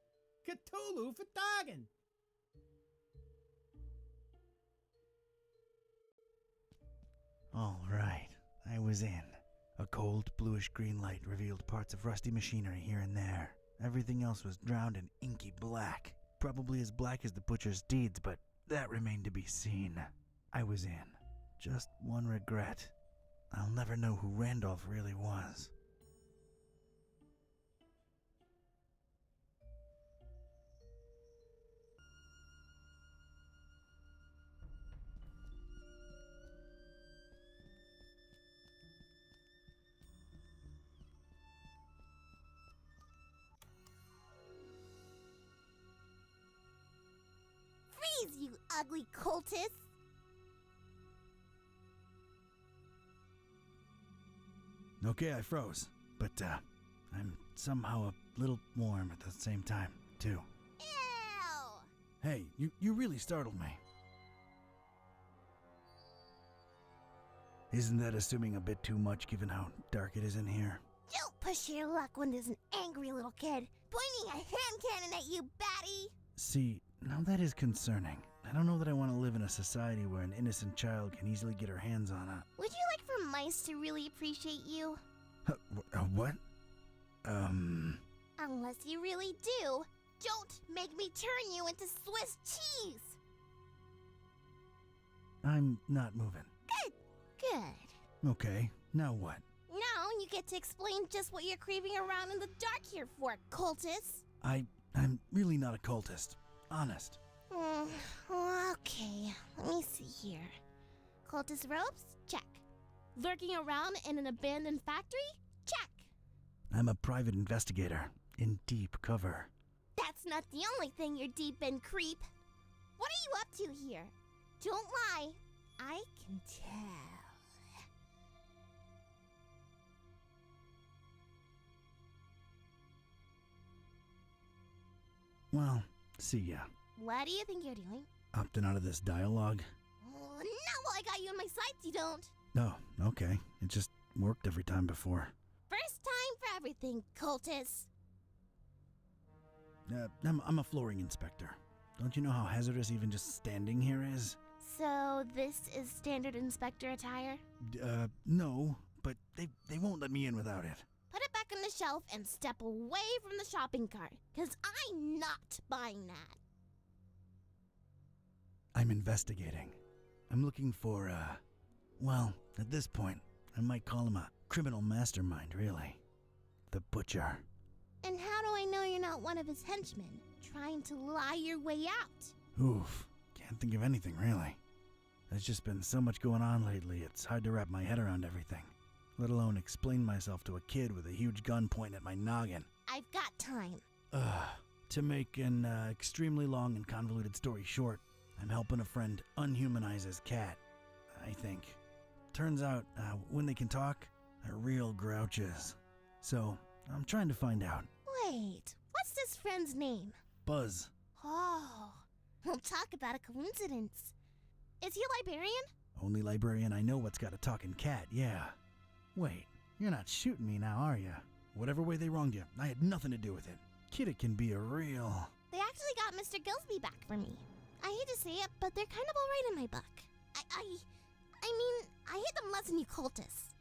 [SPEAKER 6] Cthulhu for dogging.
[SPEAKER 1] All right, I was in. A cold, bluish-green light revealed parts of rusty machinery here and there. Everything else was drowned in inky black. Probably as black as the butcher's deeds, but that remained to be seen. I was in. Just one regret. I'll never know who Randolph really was.
[SPEAKER 12] Freeze, you ugly cultist!
[SPEAKER 1] Okay, I froze, but I'm somehow a little warm at the same time, too.
[SPEAKER 12] Ew!
[SPEAKER 1] Hey, you really startled me. Isn't that assuming a bit too much given how dark it is in here?
[SPEAKER 12] Don't push your luck when there's an angry little kid pointing a hand cannon at you, batty!
[SPEAKER 1] See, now that is concerning. I don't know that I want to live in a society where an innocent child can easily get her hands on a...
[SPEAKER 12] Would you like for mice to really appreciate you?
[SPEAKER 1] What?
[SPEAKER 12] Unless you really do, don't make me turn you into Swiss cheese!
[SPEAKER 1] I'm not moving.
[SPEAKER 12] Good.
[SPEAKER 1] Okay, now what?
[SPEAKER 12] Now you get to explain just what you're creeping around in the dark here for, cultist.
[SPEAKER 1] I'm really not a cultist. Honest.
[SPEAKER 12] Okay, let me see here. Cultist robes? Check. Lurking around in an abandoned factory? Check.
[SPEAKER 1] I'm a private investigator in deep cover.
[SPEAKER 12] That's not the only thing you're deep in, creep. What are you up to here? Don't lie. I can tell.
[SPEAKER 1] Well, see ya.
[SPEAKER 12] What do you think you're doing?
[SPEAKER 1] Opting out of this dialogue?
[SPEAKER 12] Oh, not while I got you in my sights, you don't.
[SPEAKER 1] Oh, okay. It just worked every time before.
[SPEAKER 12] First time for everything, cultist.
[SPEAKER 1] I'm a flooring inspector. Don't you know how hazardous even just standing here is?
[SPEAKER 12] So this is standard inspector attire?
[SPEAKER 1] No, but they won't let me in without it.
[SPEAKER 12] Put it back on the shelf and step away from the shopping cart, because I'm not buying that.
[SPEAKER 1] I'm investigating. I'm looking for, well, at this point, I might call him a criminal mastermind, really. The Butcher.
[SPEAKER 12] And how do I know you're not one of his henchmen, trying to lie your way out?
[SPEAKER 1] Oof, can't think of anything, really. There's just been so much going on lately, it's hard to wrap my head around everything. Let alone explain myself to a kid with a huge gun pointing at my noggin.
[SPEAKER 12] I've got time.
[SPEAKER 1] To make an extremely long and convoluted story short, I'm helping a friend unhumanize his cat, I think. Turns out, when they can talk, they're real grouches. So, I'm trying to find out.
[SPEAKER 12] Wait, what's this friend's name?
[SPEAKER 1] Buzz.
[SPEAKER 12] Oh, we'll talk about a coincidence. Is he a librarian?
[SPEAKER 1] Only librarian I know what's got a talking cat, yeah. Wait, you're not shooting me now, are you? Whatever way they wronged you, I had nothing to do with it. Kitteh can be a real...
[SPEAKER 12] They actually got Mr. Gillsby back for me. I hate to say it, but they're kind of alright in my book. I mean, I hate them less than you cultists.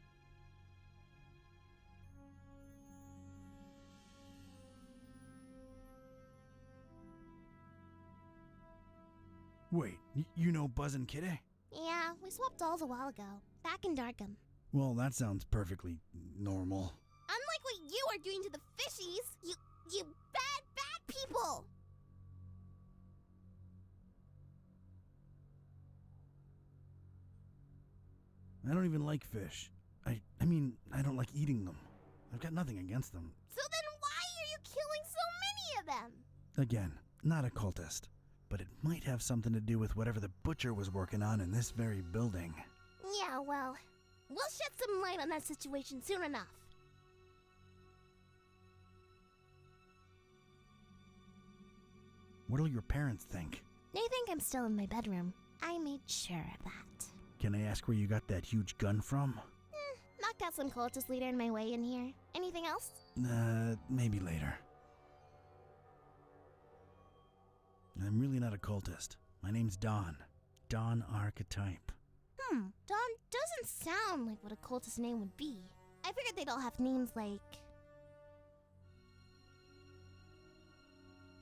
[SPEAKER 1] Wait, you know Buzz and Kitteh?
[SPEAKER 12] Yeah, we swapped dolls a while ago, back in Darkham.
[SPEAKER 1] Well, that sounds perfectly normal.
[SPEAKER 12] Unlike what you are doing to the fishies, you bad people!
[SPEAKER 1] I don't even like fish. I mean, I don't like eating them. I've got nothing against them.
[SPEAKER 12] So then why are you killing so many of them?
[SPEAKER 1] Again, not a cultist. But it might have something to do with whatever the Butcher was working on in this very building.
[SPEAKER 12] Yeah, well, we'll shed some light on that situation soon enough.
[SPEAKER 1] What'll your parents think?
[SPEAKER 12] They think I'm still in my bedroom. I made sure of that.
[SPEAKER 1] Can I ask where you got that huge gun from?
[SPEAKER 12] Knocked out some cultist leader in my way in here. Anything else?
[SPEAKER 1] Maybe later. I'm really not a cultist. My name's Don. Don R. Ketype.
[SPEAKER 12] Don doesn't sound like what a cultist name would be. I figured they'd all have names like...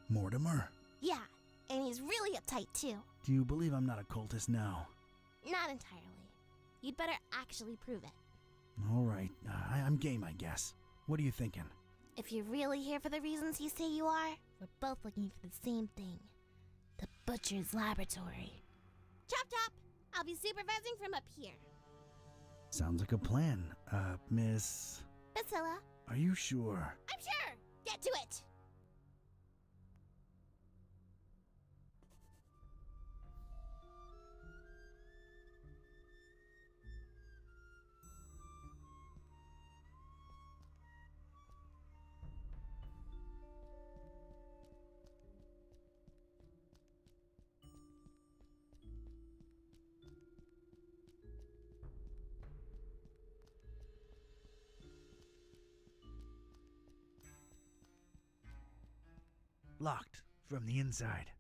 [SPEAKER 1] Mortimer?
[SPEAKER 12] Yeah, and he's really uptight too.
[SPEAKER 1] Do you believe I'm not a cultist now?
[SPEAKER 12] Not entirely. You'd better actually prove it.
[SPEAKER 1] All right, I'm game, I guess. What are you thinking?
[SPEAKER 12] If you're really here for the reasons you say you are, we're both looking for the same thing. The Butcher's laboratory. Chop chop! I'll be supervising from up here.
[SPEAKER 1] Sounds like a plan. Miss...
[SPEAKER 12] Priscilla.
[SPEAKER 1] Are you sure?
[SPEAKER 12] I'm sure! Get to it!
[SPEAKER 1] Locked from the inside.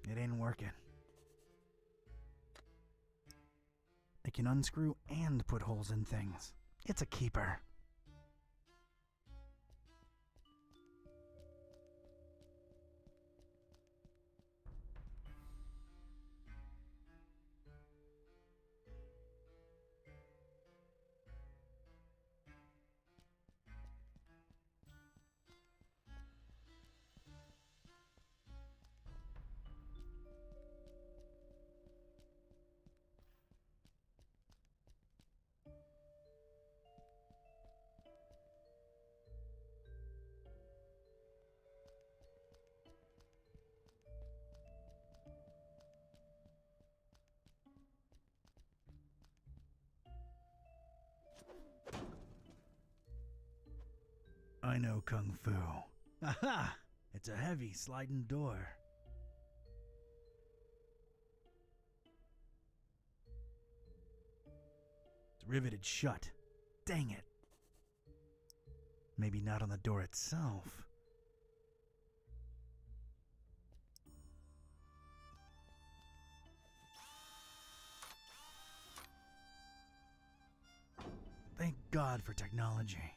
[SPEAKER 1] It ain't working. I can unscrew and put holes in things. It's a keeper. I know Kung Fu. Aha! It's a heavy sliding door. It's riveted shut. Dang it. Maybe not on the door itself. Thank God for technology.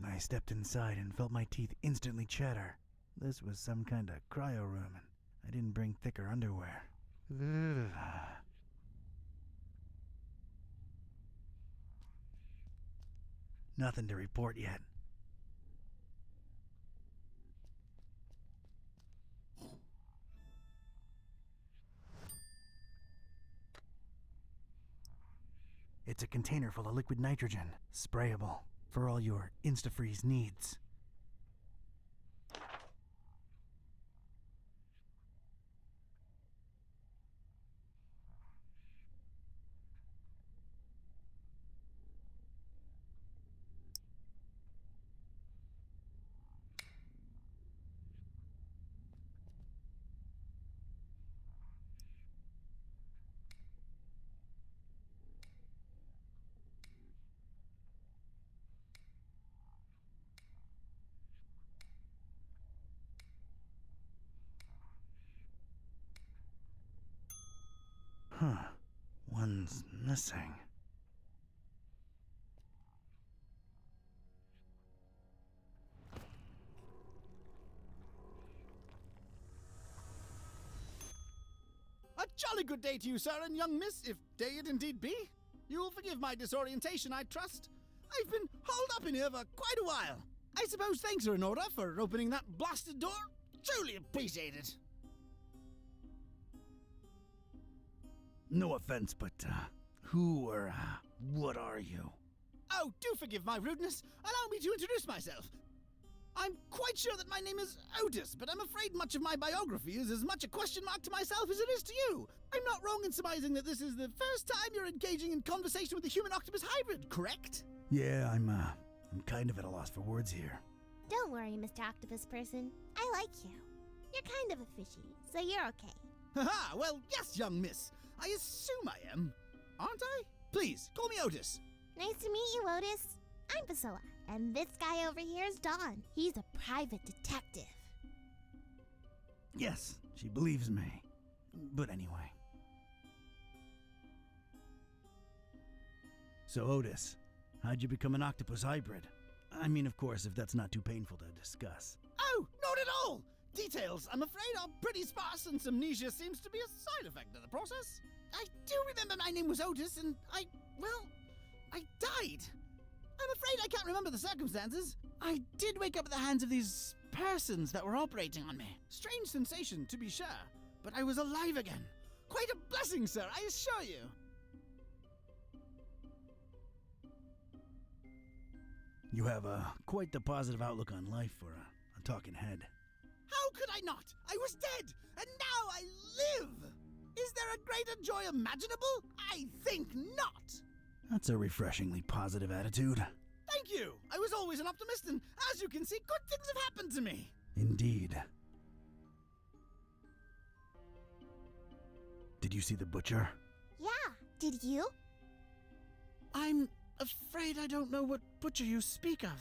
[SPEAKER 1] I stepped inside and felt my teeth instantly chatter. This was some kind of cryo room, and I didn't bring thicker underwear. Ugh. Nothing to report yet. It's a container full of liquid nitrogen, sprayable, for all your Instafreeze needs. Huh. One's missing.
[SPEAKER 13] A jolly good day to you, sir and young miss, if day it indeed be. You will forgive my disorientation, I trust. I've been holed up in here for quite a while. I suppose thanks are in order for opening that blasted door. Truly appreciated.
[SPEAKER 1] No offense, but, who or, what are you?
[SPEAKER 13] Oh, do forgive my rudeness. Allow me to introduce myself. I'm quite sure that my name is Otis, but I'm afraid much of my biography is as much a question mark to myself as it is to you. I'm not wrong in surmising that this is the first time you're engaging in conversation with a human-octopus hybrid, correct?
[SPEAKER 1] Yeah, I'm kind of at a loss for words here.
[SPEAKER 12] Don't worry, Mr. Octopus Person. I like you. You're kind of a fishy, so you're okay.
[SPEAKER 13] Haha, well, yes, young miss. I assume I am. Aren't I? Please, call me Otis.
[SPEAKER 12] Nice to meet you, Otis. I'm Priscilla, and this guy over here is Don. He's a private detective.
[SPEAKER 1] Yes, she believes me. But anyway. So, Otis, how'd you become an octopus hybrid? I mean, of course, if that's not too painful to discuss.
[SPEAKER 13] Oh, not at all! Details, I'm afraid, are pretty sparse, and amnesia seems to be a side effect of the process. I do remember my name was Otis, and I died. I'm afraid I can't remember the circumstances. I did wake up at the hands of these persons that were operating on me. Strange sensation, to be sure, but I was alive again. Quite a blessing, sir, I assure you.
[SPEAKER 1] You have quite the positive outlook on life for a talking head.
[SPEAKER 13] How could I not? I was dead, and now I live! Is there a greater joy imaginable? I think not!
[SPEAKER 1] That's a refreshingly positive attitude.
[SPEAKER 13] Thank you! I was always an optimist, and as you can see, good things have happened to me!
[SPEAKER 1] Indeed. Did you see the butcher?
[SPEAKER 12] Yeah, did you?
[SPEAKER 13] I'm afraid I don't know what butcher you speak of.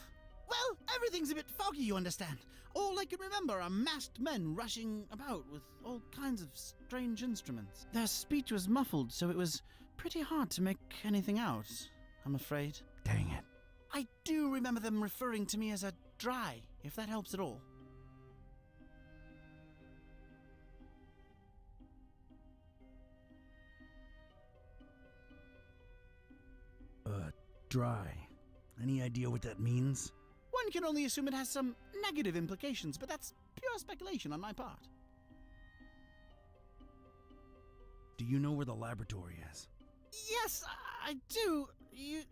[SPEAKER 13] Well, everything's a bit foggy, you understand. All I can remember are masked men rushing about with all kinds of strange instruments. Their speech was muffled, so it was pretty hard to make anything out, I'm afraid.
[SPEAKER 1] Dang it.
[SPEAKER 13] I do remember them referring to me as a dry, if that helps at all.
[SPEAKER 1] Dry. Any idea what that means?
[SPEAKER 13] One can only assume it has some negative implications, but that's pure speculation on my part.
[SPEAKER 1] Do you know where the laboratory is?
[SPEAKER 13] Yes, I do. You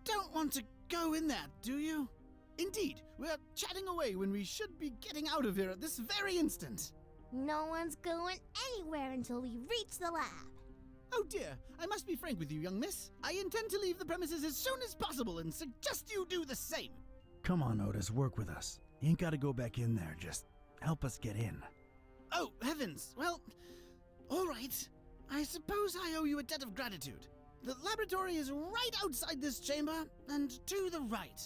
[SPEAKER 13] don't want to go in there, do you? Indeed, we're chatting away when we should be getting out of here at this very instant.
[SPEAKER 12] No one's going anywhere until we reach the lab.
[SPEAKER 13] Oh dear, I must be frank with you, young miss. I intend to leave the premises as soon as possible and suggest you do the same.
[SPEAKER 1] Come on, Otis, work with us. You ain't gotta go back in there, just help us get in.
[SPEAKER 13] Oh, heavens. Well, all right. I suppose I owe you a debt of gratitude. The laboratory is right outside this chamber and to the right.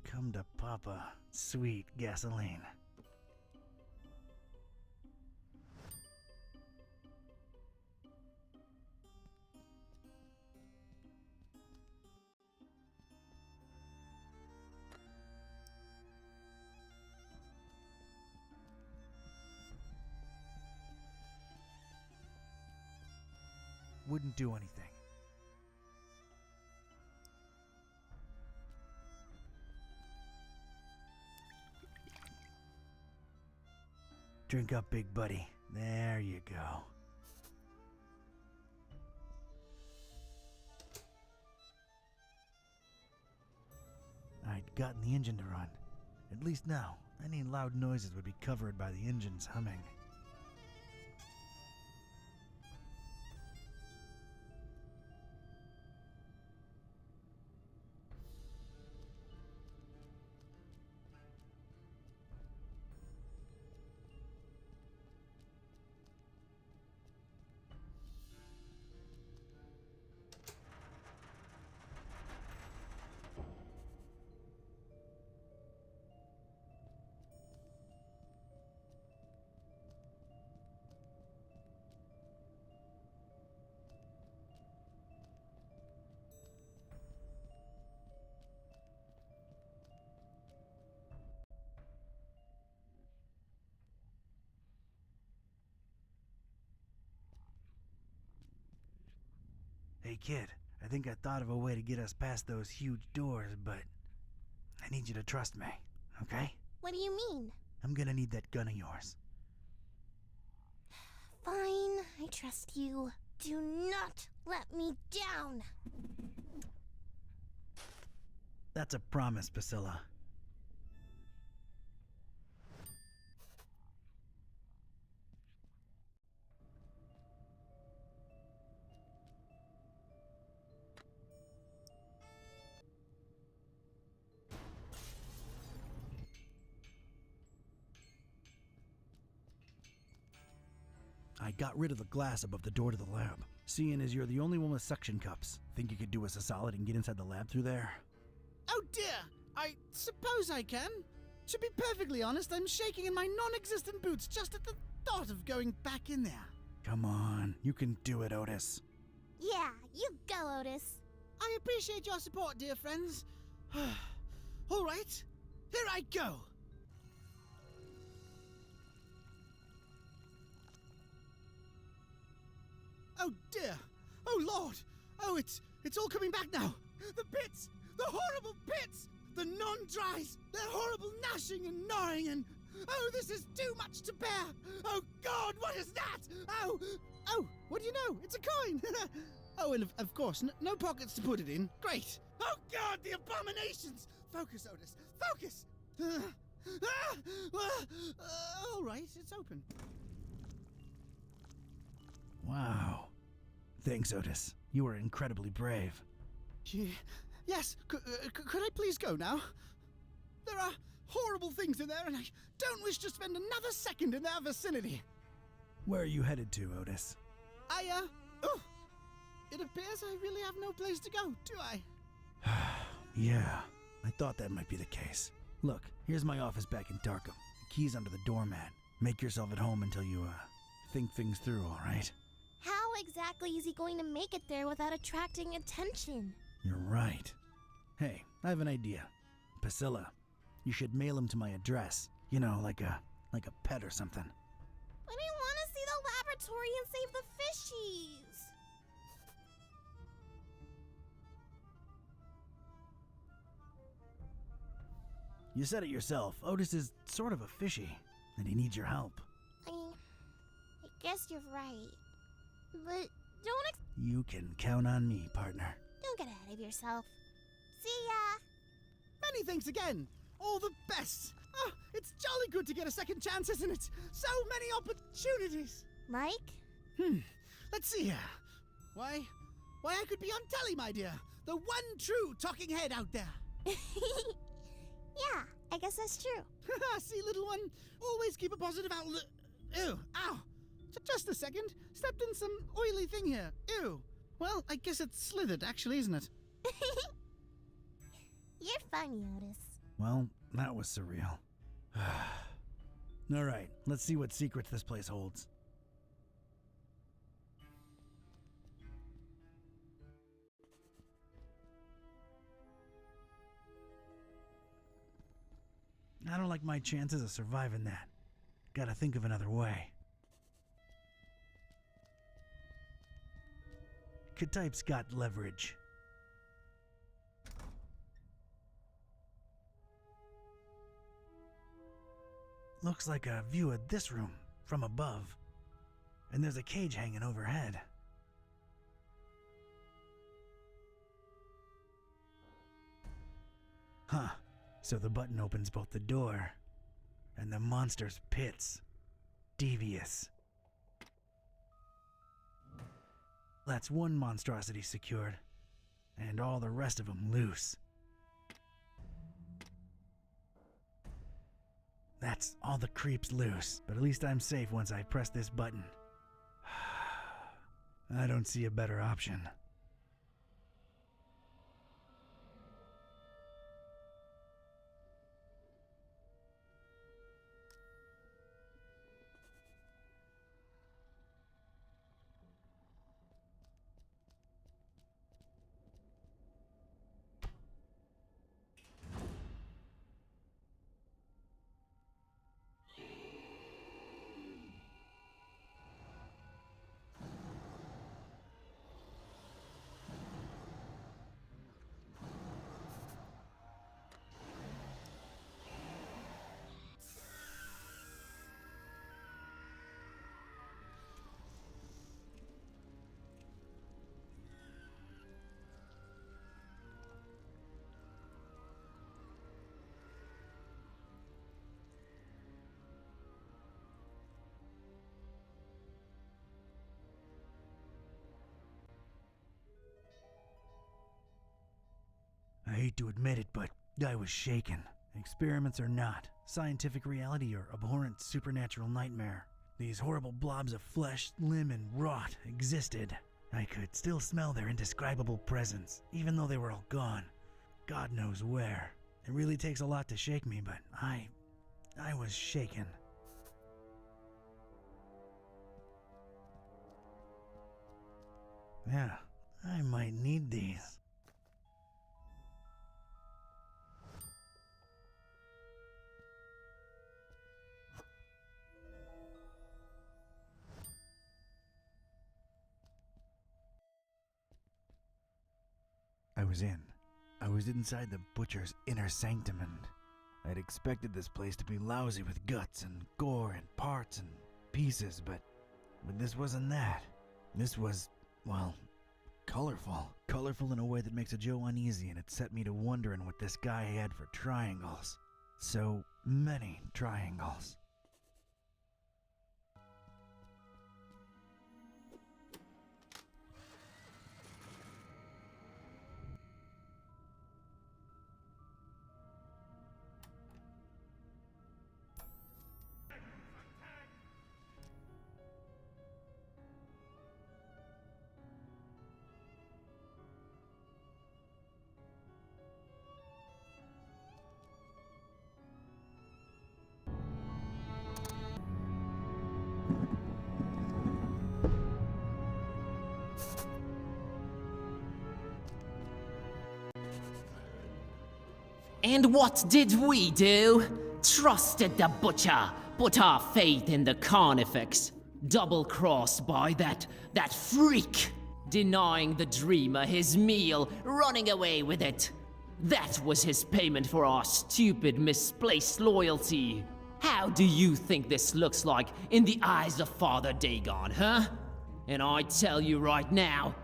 [SPEAKER 1] Come to Papa, sweet gasoline. Wouldn't do anything. Drink up, big buddy. There you go. I'd gotten the engine to run. At least now, any loud noises would be covered by the engine's humming. Hey kid, I think I thought of a way to get us past those huge doors, but I need you to trust me, okay?
[SPEAKER 12] What do you mean?
[SPEAKER 1] I'm gonna need that gun of yours.
[SPEAKER 12] Fine, I trust you. Do not let me down.
[SPEAKER 1] That's a promise, Priscilla. I got rid of the glass above the door to the lab. Seeing as you're the only one with suction cups, think you could do us a solid and get inside the lab through there?
[SPEAKER 13] Oh dear, I suppose I can. To be perfectly honest, I'm shaking in my non-existent boots just at the thought of going back in there.
[SPEAKER 1] Come on, you can do it, Otis.
[SPEAKER 12] Yeah, you go, Otis.
[SPEAKER 13] I appreciate your support, dear friends. All right, here I go. Oh dear! Oh Lord! Oh, it's all coming back now! The pits! The horrible pits! The non-dries! Their horrible gnashing and gnawing and... Oh, this is too much to bear! Oh God, what is that? Oh! Oh, what do you know? It's a coin! Oh, and of course, no pockets to put it in. Great! Oh God, the abominations! Focus, Otis! Focus! All right, it's open.
[SPEAKER 1] Wow. Thanks, Otis. You were incredibly brave.
[SPEAKER 13] Yes, could I please go now? There are horrible things in there, and I don't wish to spend another second in their vicinity.
[SPEAKER 1] Where are you headed to, Otis?
[SPEAKER 13] It appears I really have no place to go, do I?
[SPEAKER 1] Yeah, I thought that might be the case. Look, here's my office back in Darkham. The key's under the doormat. Make yourself at home until you, think things through, all right?
[SPEAKER 12] How exactly is he going to make it there without attracting attention?
[SPEAKER 1] You're right. Hey, I have an idea. Priscilla, you should mail him to my address. You know, like a pet or something.
[SPEAKER 12] But I want to see the laboratory and save the fishies.
[SPEAKER 1] You said it yourself. Otis is sort of a fishy, and he needs your help.
[SPEAKER 12] I guess you're right. But don't
[SPEAKER 1] You can count on me, partner.
[SPEAKER 12] don't get ahead of yourself. See ya!
[SPEAKER 13] Many thanks again. All the best. Ah, it's jolly good to get a second chance, isn't it? So many opportunities.
[SPEAKER 12] Mike?
[SPEAKER 13] Let's see here. Why, I could be on telly, my dear. The one true talking head out there.
[SPEAKER 12] Yeah, I guess that's true.
[SPEAKER 13] See, little one, always keep a positive outlook. Ew, ow. Just a second. Stepped in some oily thing here. Ew. Well, I guess it's slithered, actually, isn't it?
[SPEAKER 12] You're funny, Otis.
[SPEAKER 1] Well, that was surreal. All right, let's see what secrets this place holds. I don't like my chances of surviving that. Gotta think of another way. Ketype's got leverage. Looks like a view of this room from above. And there's a cage hanging overhead. Huh. So the button opens both the door and the monster's pits. Devious. That's one monstrosity secured, and all the rest of them loose. That's all the creeps loose, but at least I'm safe once I press this button. I don't see a better option. I hate to admit it, but I was shaken. Experiments or not, scientific reality or abhorrent supernatural nightmare, these horrible blobs of flesh, limb, and rot existed. I could still smell their indescribable presence, even though they were all gone. God knows where. It really takes a lot to shake me, but I was shaken. Yeah, I might need these. I was inside the butcher's inner sanctum, and I'd expected this place to be lousy with guts and gore and parts and pieces, but this wasn't that. This was, well, colorful. Colorful in a way that makes a Joe uneasy, and it set me to wondering what this guy had for triangles. So many triangles.
[SPEAKER 7] And what did we do? Trusted the butcher, put our faith in the carnifex. Double-crossed by that freak. Denying the dreamer his meal, running away with it. That was his payment for our stupid, misplaced loyalty. How do you think this looks like in the eyes of Father Dagon, huh? And I tell you right now,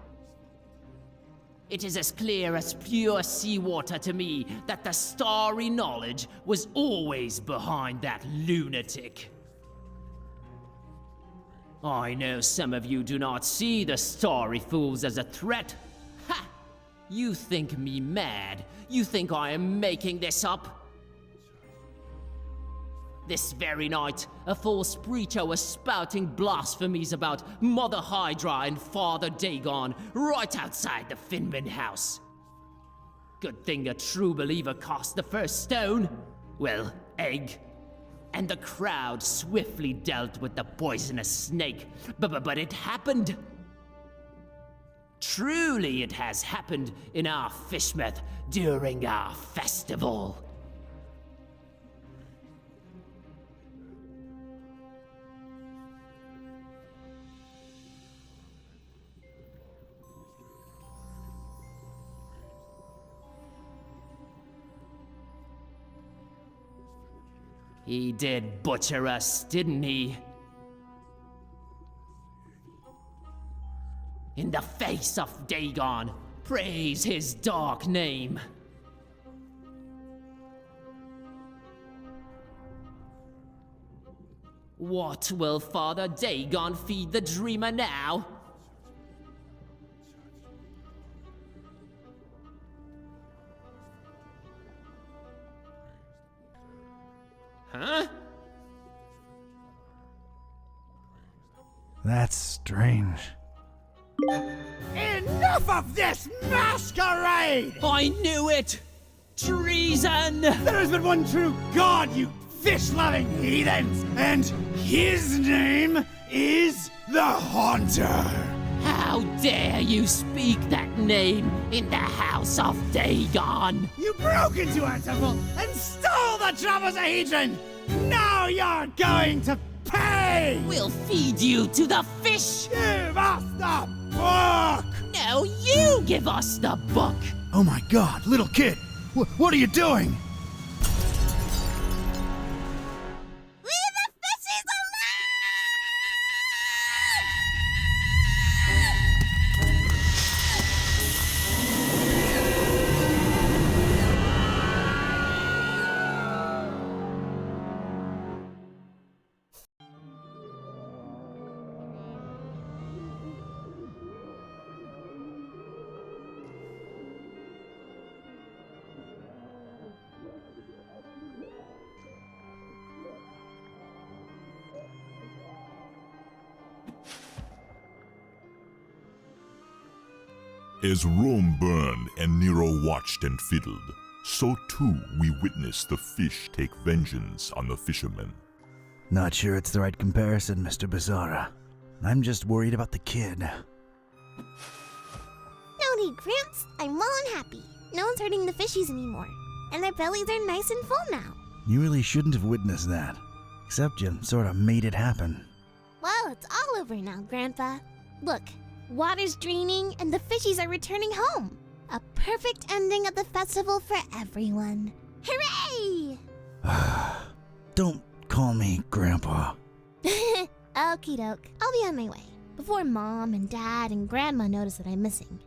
[SPEAKER 7] it is as clear as pure seawater to me that the starry knowledge was always behind that lunatic. I know some of you do not see the starry fools as a threat. Ha! You think me mad? You think I am making this up? This very night, a false preacher was spouting blasphemies about Mother Hydra and Father Dagon right outside the Finman house. Good thing a true believer cast the first stone. Well, egg. And the crowd swiftly dealt with the poisonous snake. But it happened. Truly it has happened in our Fishmouth during our festival. He did butcher us, didn't he? In the face of Dagon, praise his dark name. What will Father Dagon feed the dreamer now? Huh?
[SPEAKER 1] That's strange.
[SPEAKER 13] Enough of this masquerade!
[SPEAKER 7] I knew it! Treason!
[SPEAKER 13] There has been one true God, you fish-loving heathens! And his name is the Haunter!
[SPEAKER 7] How dare you speak that name in the house of Dagon?
[SPEAKER 13] You broke into our temple and stole the trapezohedron! Now you're going to pay!
[SPEAKER 7] We'll feed you to the fish!
[SPEAKER 13] Give us the book!
[SPEAKER 7] No, you give us the book!
[SPEAKER 1] Oh my god, little kid! What are you doing?
[SPEAKER 11] As Rome burned and Nero watched and fiddled, so too we witnessed the fish take vengeance on the fishermen.
[SPEAKER 1] Not sure it's the right comparison, Mr. Bizarra. I'm just worried about the kid.
[SPEAKER 12] No need, Gramps. I'm well and happy. No one's hurting the fishies anymore. And their bellies are nice and full now.
[SPEAKER 1] You really shouldn't have witnessed that. Except you sort of made it happen.
[SPEAKER 12] Well, it's all over now, Grandpa. Look, water's draining and the fishies are returning home. A perfect ending of the festival for everyone. Hooray!
[SPEAKER 1] Don't call me Grandpa.
[SPEAKER 12] Okie doke. I'll be on my way. Before Mom and Dad and Grandma notice that I'm missing.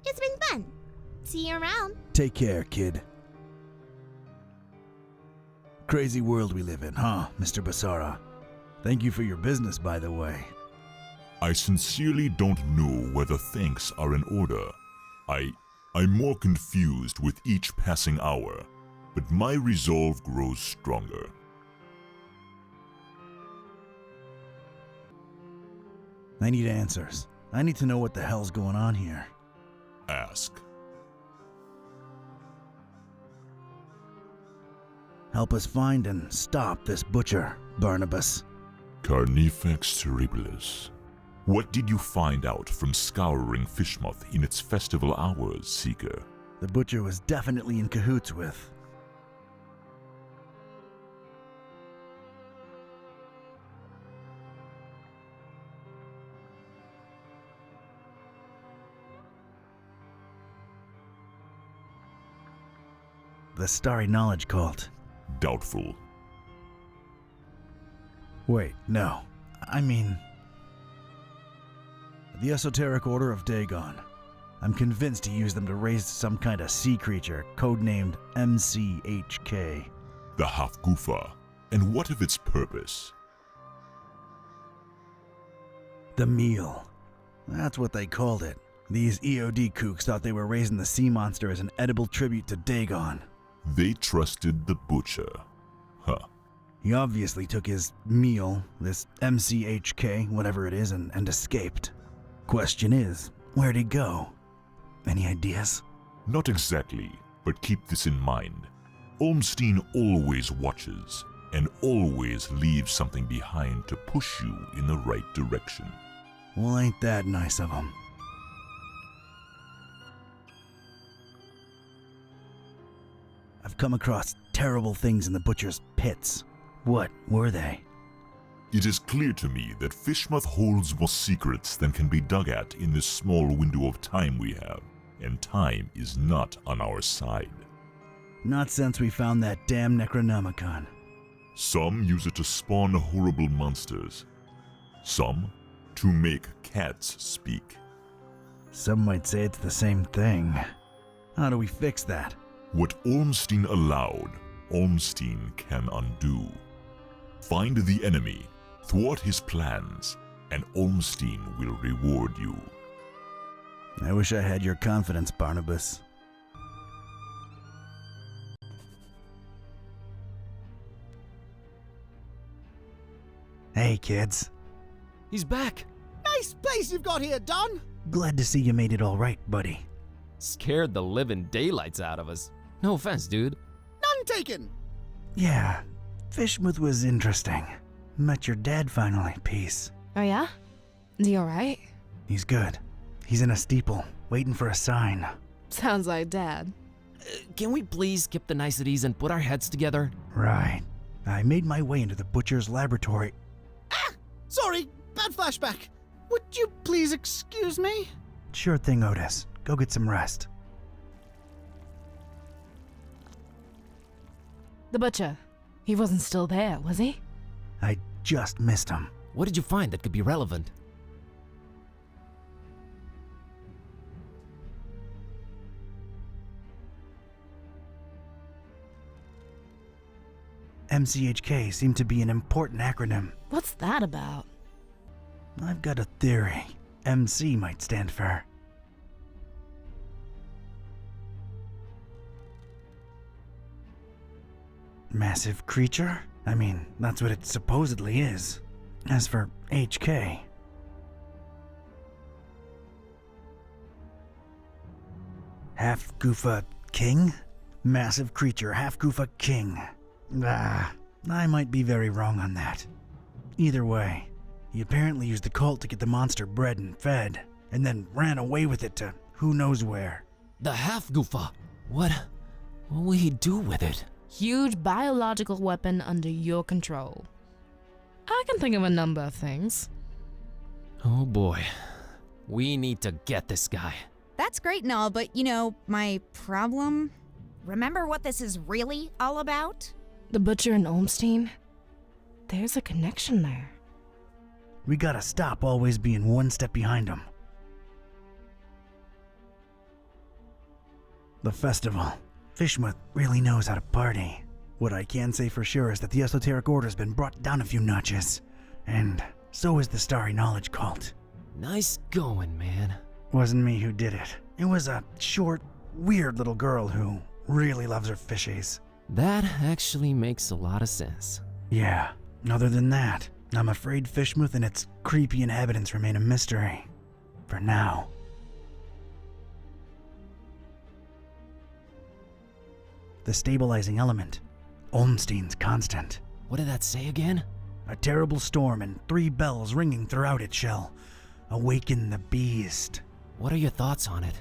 [SPEAKER 12] It's been fun. See you around.
[SPEAKER 1] Take care, kid. Crazy world we live in, huh, Mr. Basara? Thank you for your business, by the way.
[SPEAKER 11] I sincerely don't know whether thanks are in order. I'm more confused with each passing hour, but my resolve grows stronger.
[SPEAKER 1] I need answers. I need to know what the hell's going on here.
[SPEAKER 11] Ask.
[SPEAKER 1] Help us find and stop this butcher, Barnabas.
[SPEAKER 11] Carnifex terribilis. What did you find out from scouring Fishmouth in its festival hours, Seeker?
[SPEAKER 1] The butcher was definitely in cahoots with. the Starry Knowledge Cult?
[SPEAKER 11] Doubtful.
[SPEAKER 1] Wait, no. I mean... the Esoteric Order of Dagon. I'm convinced he used them to raise some kind of sea creature, codenamed MCHK.
[SPEAKER 11] The Half-Gufa. And what of its purpose?
[SPEAKER 1] The meal. That's what they called it. These EOD kooks thought they were raising the sea monster as an edible tribute to Dagon.
[SPEAKER 11] They trusted the butcher. Huh.
[SPEAKER 1] He obviously took his meal, this MCHK, whatever it is, and escaped. Question is, where'd he go? Any ideas?
[SPEAKER 11] Not exactly, but keep this in mind. Olmstein always watches, and always leaves something behind to push you in the right direction.
[SPEAKER 1] Well, ain't that nice of him. I've come across terrible things in the butcher's pits. What were they?
[SPEAKER 11] It is clear to me that Fishmouth holds more secrets than can be dug at in this small window of time we have, and time is not on our side.
[SPEAKER 1] Not since we found that damn Necronomicon.
[SPEAKER 11] Some use it to spawn horrible monsters. Some to make cats speak.
[SPEAKER 1] Some might say it's the same thing. How do we fix that?
[SPEAKER 11] What Olmstein allowed, Olmstein can undo. Find the enemy, thwart his plans, and Olmstein will reward you.
[SPEAKER 1] I wish I had your confidence, Barnabas. Hey, kids.
[SPEAKER 14] He's back.
[SPEAKER 13] Nice place you've got here, Don.
[SPEAKER 1] Glad to see you made it all right, buddy.
[SPEAKER 14] Scared the living daylights out of us. No offense, dude.
[SPEAKER 13] None taken.
[SPEAKER 1] Yeah, Fishmouth was interesting. Met your dad finally, Peace.
[SPEAKER 9] Oh yeah? Is he alright?
[SPEAKER 1] He's good. He's in a steeple, waiting for a sign.
[SPEAKER 9] Sounds like Dad.
[SPEAKER 14] Can we please skip the niceties and put our heads together?
[SPEAKER 1] Right. I made my way into the butcher's laboratory.
[SPEAKER 13] Ah! Sorry, bad flashback. Would you please excuse me?
[SPEAKER 1] Sure thing, Otis. Go get some rest.
[SPEAKER 9] The butcher. He wasn't still there, was he?
[SPEAKER 1] I just missed him.
[SPEAKER 14] What did you find that could be relevant?
[SPEAKER 1] MCHK seemed to be an important acronym.
[SPEAKER 9] What's that about?
[SPEAKER 1] I've got a theory. MC might stand for... massive creature? I mean, that's what it supposedly is. As for HK... Half-Gufa King? Massive creature, Half-Gufa King. I might be very wrong on that. Either way, he apparently used the cult to get the monster bred and fed, and then ran away with it to who knows where.
[SPEAKER 14] The Half-Gufa? What will he do with it?
[SPEAKER 9] Huge biological weapon under your control. I can think of a number of things.
[SPEAKER 14] Oh boy. We need to get this guy.
[SPEAKER 15] That's great and all, but you know, my problem? Remember what this is really all about?
[SPEAKER 9] The butcher and Olmstein? There's a connection there.
[SPEAKER 1] We gotta stop always being one step behind him. The festival. Fishmouth really knows how to party. What I can say for sure is that the Esoteric Order's been brought down a few notches. And so is the Starry Knowledge Cult.
[SPEAKER 14] Nice going, man.
[SPEAKER 1] Wasn't me who did it. It was a short, weird little girl who really loves her fishies.
[SPEAKER 14] That actually makes a lot of sense.
[SPEAKER 1] Yeah, other than that, I'm afraid Fishmouth and its creepy inhabitants remain a mystery. For now. The stabilizing element. Olmstein's constant.
[SPEAKER 14] What did that say again?
[SPEAKER 1] A terrible storm and 3 bells ringing throughout it shall awaken the beast.
[SPEAKER 14] What are your thoughts on it?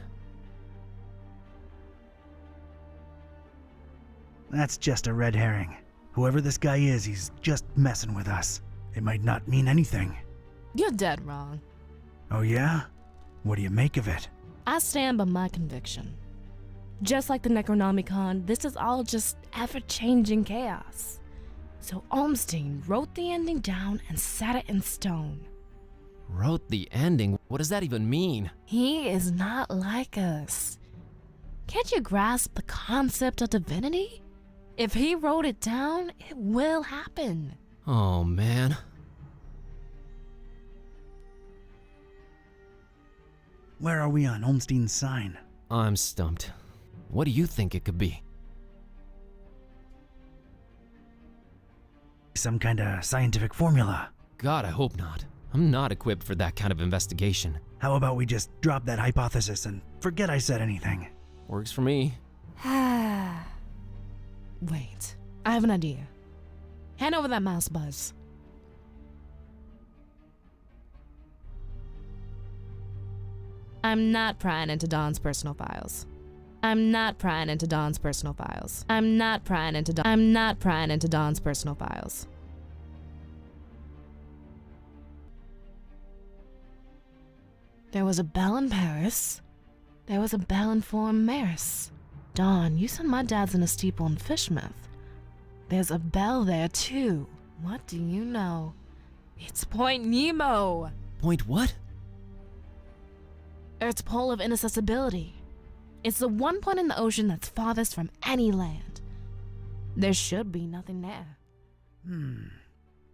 [SPEAKER 1] That's just a red herring. Whoever this guy is, he's just messing with us. It might not mean anything.
[SPEAKER 9] You're dead wrong.
[SPEAKER 1] Oh yeah? What do you make of it?
[SPEAKER 9] I stand by my conviction. Just like the Necronomicon, this is all just ever-changing chaos. So Olmstein wrote the ending down and set it in stone.
[SPEAKER 14] Wrote the ending? What does that even mean?
[SPEAKER 9] He is not like us. Can't you grasp the concept of divinity? If he wrote it down, it will happen.
[SPEAKER 14] Oh, man.
[SPEAKER 1] Where are we on Olmstein's sign?
[SPEAKER 14] I'm stumped. What do you think it could be?
[SPEAKER 1] Some kind of scientific formula.
[SPEAKER 14] God, I hope not. I'm not equipped for that kind of investigation.
[SPEAKER 1] How about we just drop that hypothesis and forget I said anything?
[SPEAKER 14] Works for me.
[SPEAKER 9] Wait, I have an idea. Hand over that mouse, Buzz. I'm not prying into Don's personal files. I'm not prying into Don's personal files. I'm not prying into Don's personal files. There was a bell in Paris. There was a bell in Forum Maris. Don, you said my dad's in a steeple in Fishmouth. There's a bell there too. What do you know? It's Point Nemo.
[SPEAKER 14] Point what?
[SPEAKER 9] Earth's pole of inaccessibility. It's the one point in the ocean that's farthest from any land. There should be nothing there.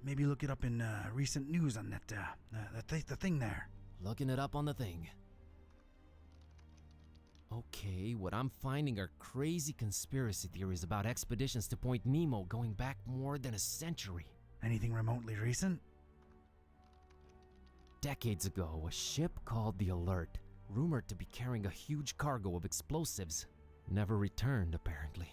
[SPEAKER 1] Maybe look it up in recent news on that the thing there.
[SPEAKER 14] Looking it up on the thing. Okay, what I'm finding are crazy conspiracy theories about expeditions to Point Nemo going back more than a century.
[SPEAKER 1] Anything remotely recent?
[SPEAKER 14] Decades ago, a ship called the Alert, rumored to be carrying a huge cargo of explosives, never returned apparently.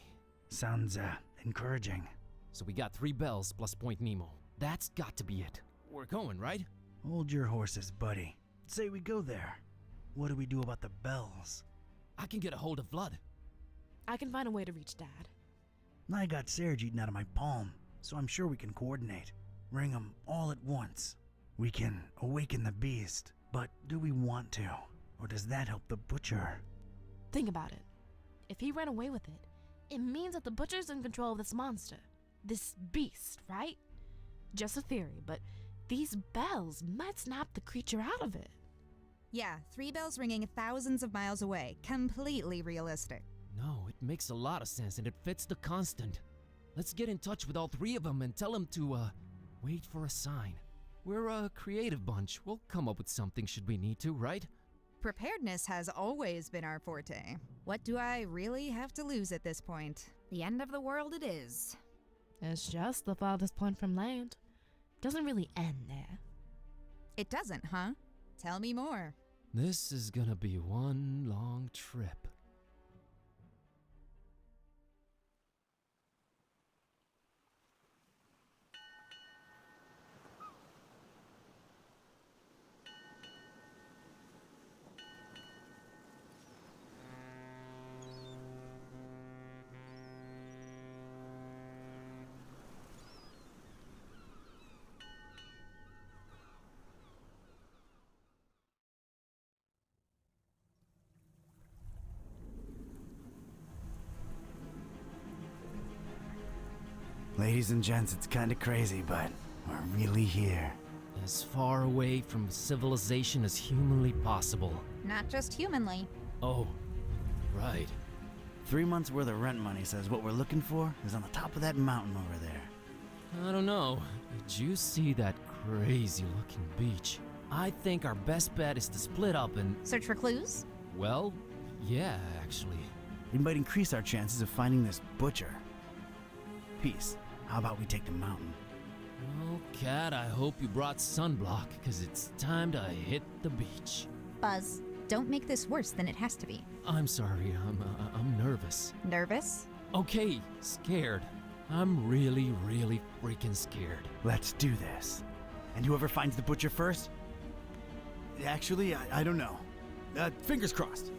[SPEAKER 1] Sounds encouraging.
[SPEAKER 14] So we got 3 bells plus Point Nemo. That's got to be it. We're going, right?
[SPEAKER 1] Hold your horses, buddy. Say we go there. What do we do about the bells?
[SPEAKER 14] I can get a hold of Flood.
[SPEAKER 9] I can find a way to reach Dad.
[SPEAKER 1] I got Serge eaten out of my palm, so I'm sure we can coordinate. Ring them all at once. We can awaken the beast, but do we want to? Or does that help the butcher?
[SPEAKER 9] Think about it. If he ran away with it, it means that the butcher's in control of this monster. This beast, right? Just a theory, but these bells might snap the creature out of it.
[SPEAKER 15] Yeah, 3 bells ringing thousands of miles away. Completely realistic.
[SPEAKER 14] No, it makes a lot of sense and it fits the constant. Let's get in touch with all 3 of them and tell them to, wait for a sign. We're a creative bunch. We'll come up with something should we need to, right?
[SPEAKER 15] Preparedness has always been our forte. What do I really have to lose at this point? The end of the world it is.
[SPEAKER 9] It's just the farthest point from land. Doesn't really end there.
[SPEAKER 15] It doesn't, huh? Tell me more.
[SPEAKER 14] This is gonna be one long trip.
[SPEAKER 1] Ladies and gents, it's kinda crazy, but we're really here.
[SPEAKER 14] As far away from civilization as humanly possible.
[SPEAKER 15] Not just humanly.
[SPEAKER 14] Oh, right.
[SPEAKER 1] 3 months worth of rent money says what we're looking for is on the top of that mountain over there.
[SPEAKER 14] I don't know. Did you see that crazy looking beach? I think our best bet is to split up and...
[SPEAKER 15] Search for clues?
[SPEAKER 14] Well, yeah, actually.
[SPEAKER 1] It might increase our chances of finding this butcher. Peace. How about we take the mountain?
[SPEAKER 14] Oh, Cat, I hope you brought sunblock, because it's time to hit the beach.
[SPEAKER 15] Buzz, don't make this worse than it has to be.
[SPEAKER 14] I'm sorry, I'm nervous.
[SPEAKER 15] Nervous?
[SPEAKER 14] Okay, scared. I'm really, really freaking scared.
[SPEAKER 1] Let's do this. And whoever finds the butcher first? Actually, I don't know. Fingers crossed.